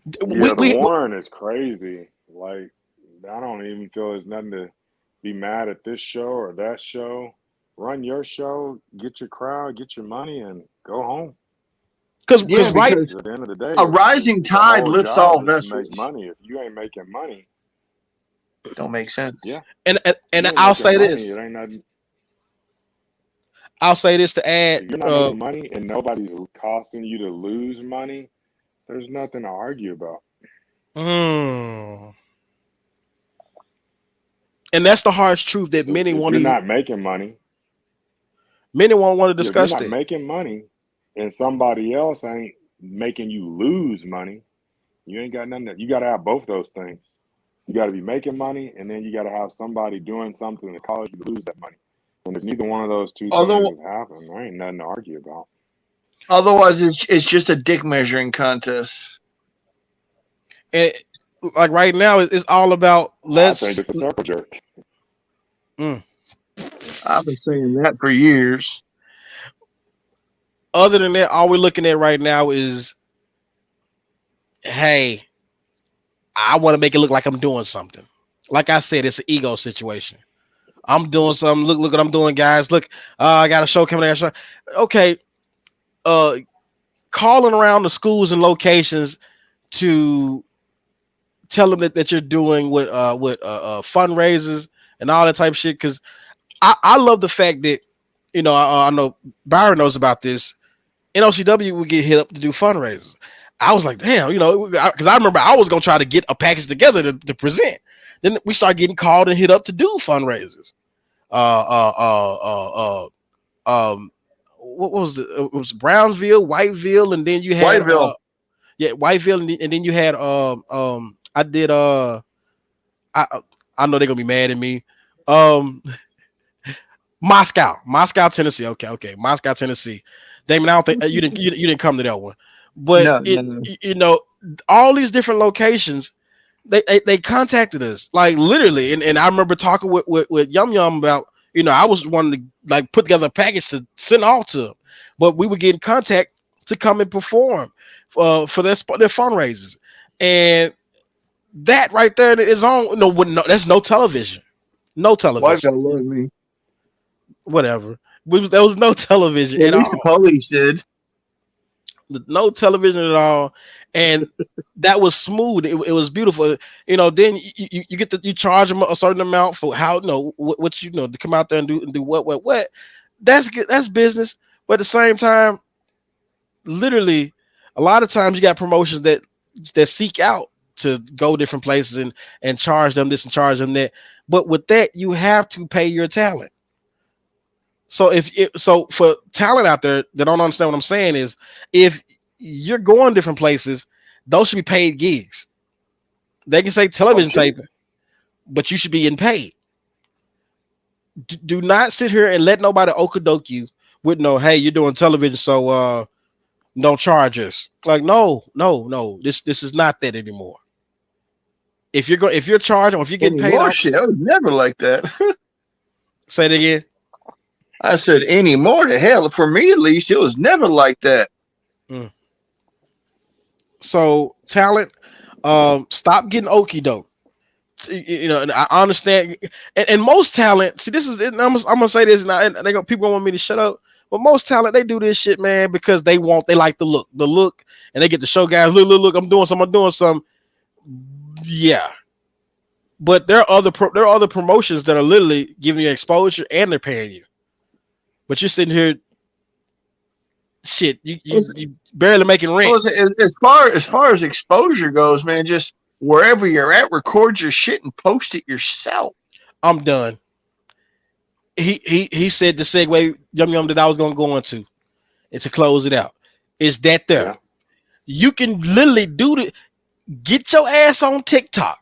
Yeah, the warring is crazy. Like, I don't even feel there's nothing to be mad at this show or that show. Run your show, get your crowd, get your money, and go home. Because At the end of the day, a rising tide lifts all vessels. Make money. If you ain't making money, it don't make sense. Yeah, and I'll say this. It ain't nothing. I'll say this to add. If you're not making money and nobody's costing you to lose money, there's nothing to argue about. And that's the harsh truth that many if want you're to. Not making money. Many won't want to discuss if that. you're not making money, and somebody else ain't making you lose money, you ain't got nothing. You got to have both those things. You got to be making money, and then you got to have somebody doing something that causes you to lose that money. And if neither one of those two things happen, there ain't nothing to argue about. Otherwise, it's just a dick measuring contest. And like right now, it's all about I think it's a circle jerk. I've been saying that for years. Other than that, all we're looking at right now is, hey, I want to make it look like I'm doing something. Like I said, it's an ego situation. I'm doing something. Look what I'm doing, guys. Look, I got a show coming out. Okay. calling around the schools and locations to tell them that you're doing with fundraisers and all that type of shit. Because I love the fact that I know Byron knows about this. NOCW would get hit up to do fundraisers. I was like, damn, because I remember I was gonna try to get a package together to present. Then we started getting called and hit up to do fundraisers. What was it? It was Brownsville, Whiteville, and then you had Whiteville, and then you had I did I know they're gonna be mad at me. Moscow, Tennessee. Okay, Moscow, Tennessee. Damon, I don't think you didn't come to that one, but No. All these different locations, they contacted us like literally, and I remember talking with Yum Yum about I was wanting to like put together a package to send off to them, but we would get in contact to come and perform for their fundraisers, and that right there is on no that's no television, Wife don't love me. whatever. There was no television At at least the all. police did. No television at all, and that was smooth. It was beautiful. Then you get you charge them a certain amount for how what to come out there and do what. That's good. That's business. But at the same time, literally, a lot of times you got promotions that seek out to go different places and charge them this and charge them that. But with that, you have to pay your talent. So so for talent out there that don't understand what I'm saying is, if you're going different places, those should be paid gigs. They can say television taping, but you should be getting paid. Do not sit here and let nobody okadoke you with hey, you're doing television, so don't charge us. Like no, this is not that anymore. If you're charging or if you're getting paid off, shit, I was never like that. say it again. I said anymore. To hell, for me at least, it was never like that. So talent, stop getting okie doke. And I understand. And most talent, see, this is. I'm gonna say this, and people want me to shut up. But most talent, they do this shit, man, because they like the look, and they get to show guys, look, I'm doing something. Yeah. But there are other promotions that are literally giving you exposure and they're paying you. But you're sitting here, shit. You barely making rent. Well, as far as exposure goes, man, just wherever you're at, record your shit and post it yourself. I'm done. He said the segue Yum that I was gonna go into, and to close it out is that there. Yeah. You can literally get your ass on TikTok,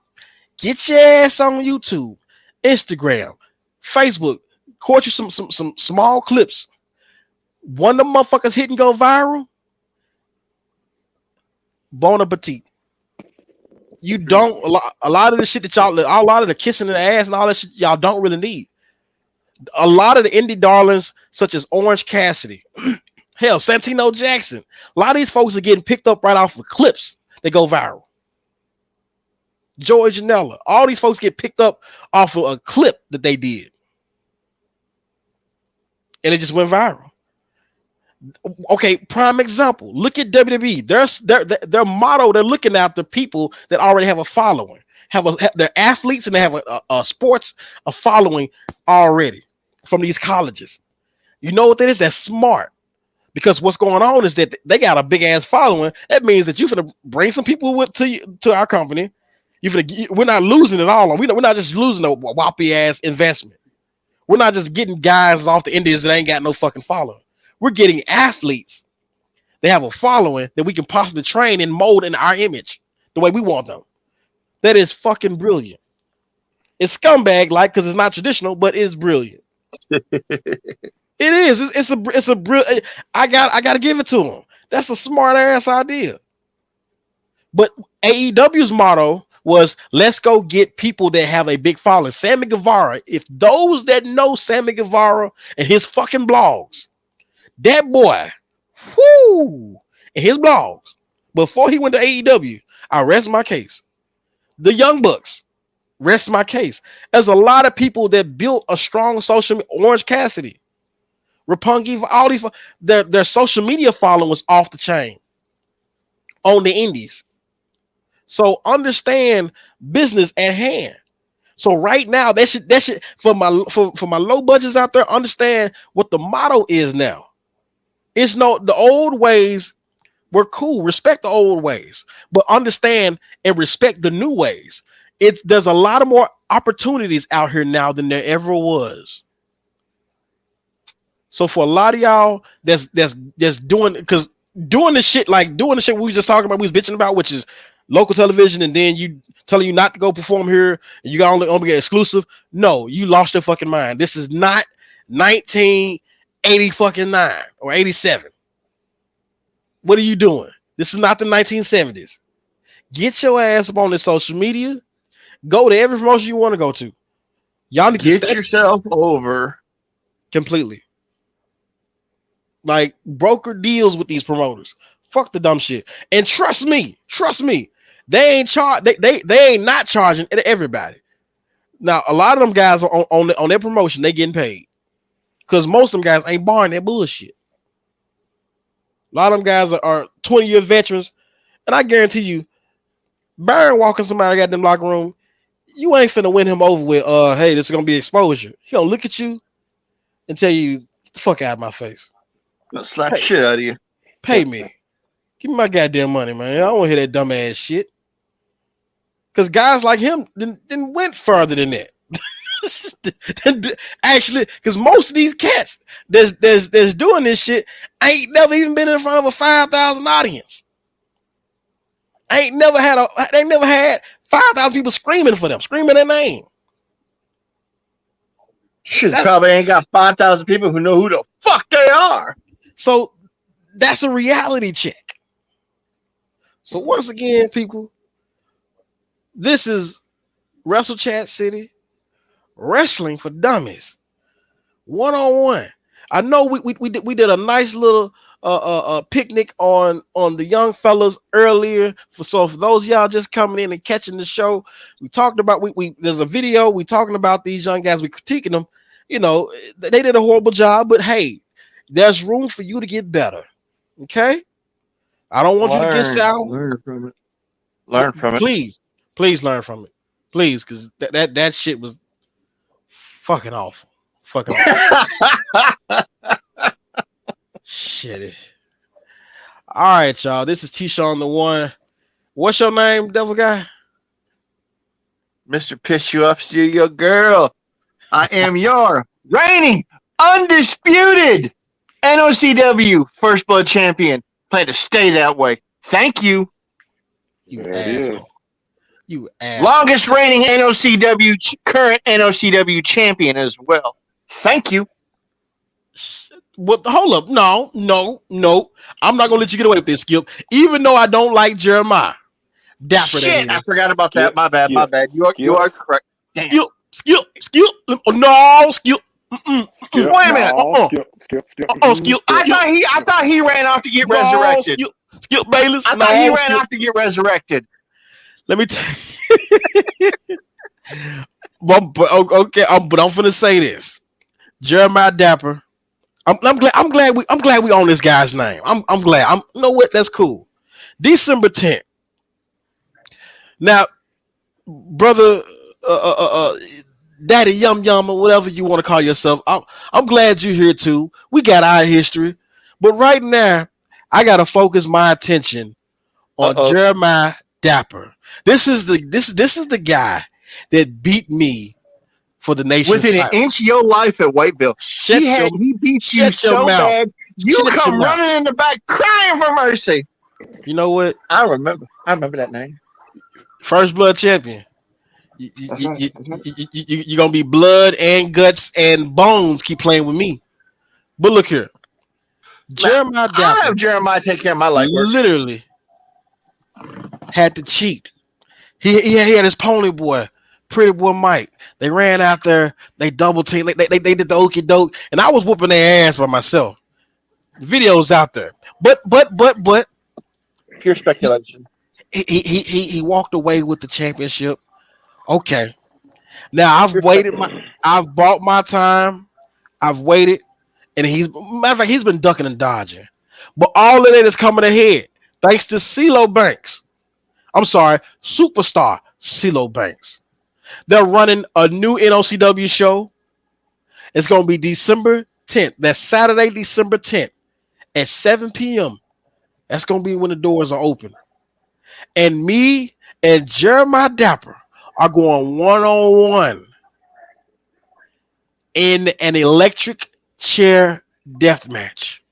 get your ass on YouTube, Instagram, Facebook. Record you some small clips. One of the motherfuckers hit and go viral. Bon appetit. You don't a lot of the shit that y'all, a lot of the kissing in the ass and all that shit y'all don't really need. A lot of the indie darlings, such as Orange Cassidy, hell, Santino Jackson, a lot of these folks are getting picked up right off of clips that go viral. Joey Janela, all these folks get picked up off of a clip that they did. And it just went viral. Okay, prime example. Look at WWE. Their motto, they're looking at the people that already have a following. They're athletes and they have a sports following already from these colleges. You know what that is? That's smart. Because what's going on is that they got a big ass following. That means that you're gonna bring some people to our company. We're not losing it all. We're not just losing a whoppy ass investment. We're not just getting guys off the Indies that ain't got no fucking following. We're getting athletes. They have a following that we can possibly train and mold in our image the way we want them. That is fucking brilliant. It's scumbag like because it's not traditional, but it's brilliant. It is. It's a brilliant. I got to give it to them. That's a smart ass idea. But AEW's motto was, let's go get people that have a big following. Sammy Guevara, if those that know Sammy Guevara and his fucking blogs, that boy, whoo, and his blogs, before he went to AEW, I rest my case. The Young Bucks, rest my case. There's a lot of people that built a strong social media. Orange Cassidy, Roppongi, all these, their social media following was off the chain. on the indies. So understand business at hand. So right now, that should for my low budgets out there, understand what the motto is now. It's no the old ways were cool. Respect the old ways, but understand and respect the new ways. There's a lot of more opportunities out here now than there ever was. So for a lot of y'all that's doing because doing the shit we was just talking about, we was bitching about, which is local television, and then you telling you not to go perform here, and you got only get exclusive. No, you lost your fucking mind. This is not 1980 fucking 9 or 87. What are you doing? This is not the 1970s. Get your ass up on the social media. Go to every promotion you want to go to. Y'all need to Get stay yourself over. completely. Like broker deals with these promoters. Fuck the dumb shit. And trust me, they ain't they ain't not charging everybody. Now a lot of them guys on their promotion, they getting paid. Because most of them guys ain't barring that bullshit. A lot of them guys are 20-year veterans, and I guarantee you, Baron walking somebody got them locker room, you ain't finna win him over with hey, this is gonna be exposure. He gonna look at you and tell you, "Get the fuck out of my face. I'll slap shit out of you. Pay me. Give me my goddamn money, man. I don't want to hear that dumb ass shit." Because guys like him didn't went further than that. Actually, because most of these cats that's doing this shit ain't never even been in front of a 5,000 audience. They never had 5,000 people screaming for them, screaming their name. Shit, probably ain't got 5,000 people who know who the fuck they are. So that's a reality check. So once again, people, this is Wrestle Chat City, wrestling for dummies, 1-on-1. I know we did a nice little picnic on the young fellas earlier. So for those of y'all just coming in and catching the show, we talked about we there's a video we talking about these young guys, we critiquing them. You know, they did a horrible job, but hey, there's room for you to get better. Okay, I don't want you to get sour. Learn from it. Learn from it. Please learn from it, please, because that shit was fucking awful. Fucking awful. Shit. All right, y'all. This is T-Shawn the One. What's your name, devil guy? Mr. Piss You Up, steal your girl. I am your reigning, undisputed NOCW First Blood Champion. Plan to stay that way. Thank you. You There it asshole. is. You asshole. Longest reigning current NOCW champion as well. Thank you. What? Hold up. No. I'm not gonna let you get away with this, Skip. Even though I don't like Jeremiah. Dapper. Shit, I that forgot about that. My bad. You are correct. Damn. Skip. Oh, no, Skip. Skip, Wait a minute. no, skip. Skip. I thought he ran off to get resurrected. Skip Bayless. I thought he ran off to get resurrected. Let me tell you. but I'm finna say this. Jeremiah Dapper. I'm glad we own this guy's name. I'm glad. You know what? That's cool. December 10th. Now, brother, Daddy Yum Yum or whatever you want to call yourself, I'm glad you're here too. We got our history, but right now I gotta focus my attention on Jeremiah Dapper. This is the guy that beat me for the nation within an inch of your life at Whiteville. He beat you so bad. You come running in the back crying for mercy. You know what? I remember that name. First Blood Champion. You're gonna be blood and guts and bones. Keep playing with me. But look here, Jeremiah Dapper. I'll have Jeremiah take care of my life work. Literally had to cheat. He had his pony boy, Pretty Boy Mike. They ran out there. They double team. They did the okie doke, and I was whooping their ass by myself. The video's out there. But pure speculation. He walked away with the championship. Okay. Now I've bought my time. I've waited, and he's been ducking and dodging. But all of that is coming ahead. thanks to CeeLo Banks. I'm sorry, superstar CeeLo Banks. They're running a new NOCW show. It's going to be December 10th. That's Saturday, December 10th at 7 p.m. That's going to be when the doors are open. And me and Jeremiah Dapper are going one-on-one in an electric chair death match.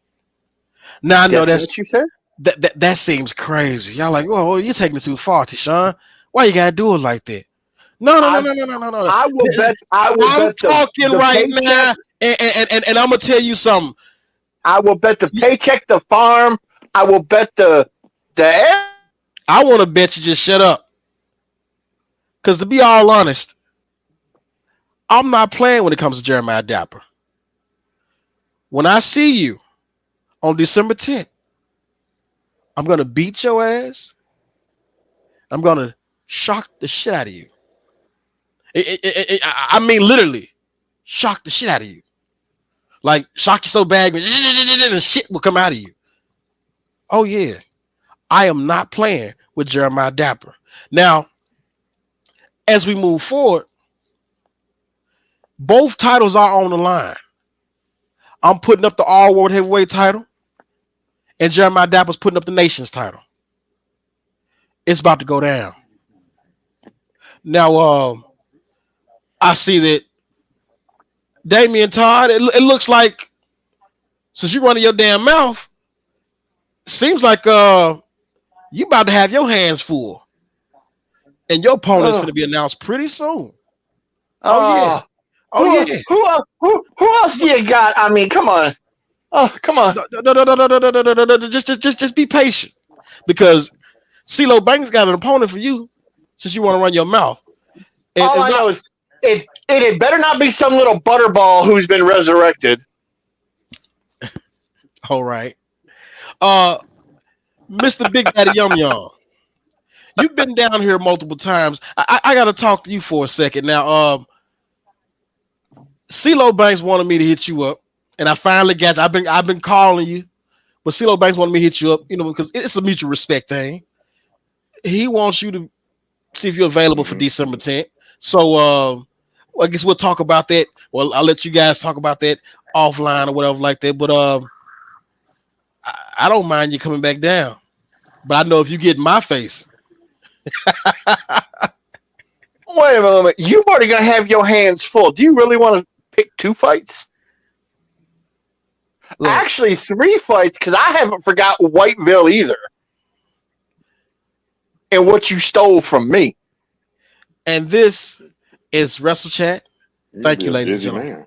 Now I know Guess that's what you said? that seems crazy. Y'all like, whoa, you're taking it too far, Tishawn. Why you gotta do it like that? No. I will bet. I will I'm bet talking the right paycheck. now, and I'm gonna tell you something. I will bet the paycheck, the farm. I will bet the. I want to bet you just shut up. Because to be all honest, I'm not playing when it comes to Jeremiah Dapper. When I see you on December 10th, I'm gonna beat your ass. I'm gonna shock the shit out of you. I mean, literally, shock the shit out of you. Like shock you so bad, and shit will come out of you. Oh yeah, I am not playing with Jeremiah Dapper. Now, as we move forward, both titles are on the line. I'm putting up the All World Heavyweight title, and Jeremiah Dapper's putting up the Nations title. It's about to go down. Now, I see that Damian Todd. It looks like since you're running your damn mouth, seems like you about to have your hands full, and your opponent's going to be announced pretty soon. Oh yeah. Oh yeah. Who else do you got? I mean, come on. Oh, come on. No. Just be patient, because CeeLo Banks got an opponent for you since you want to run your mouth. All I know is it better not be some little butterball who's been resurrected. All right. Mr. Big Daddy Yum Yum, you've been down here multiple times. I got to talk to you for a second now. CeeLo Banks wanted me to hit you up, and I finally got you. I've been calling you, but CeeLo Banks wanted me to hit you up, because it's a mutual respect thing. He wants you to see if you're available for December 10th. So I guess we'll talk about that. Well, I'll let you guys talk about that offline or whatever like that. But I don't mind you coming back down. But I know if you get in my face. Wait a moment. You're already going to have your hands full. Do you really want to pick 2 fights? Look, actually, 3 fights, because I haven't forgot Whiteville either. And what you stole from me. And this is Wrestle Chat. Thank you, ladies and gentlemen.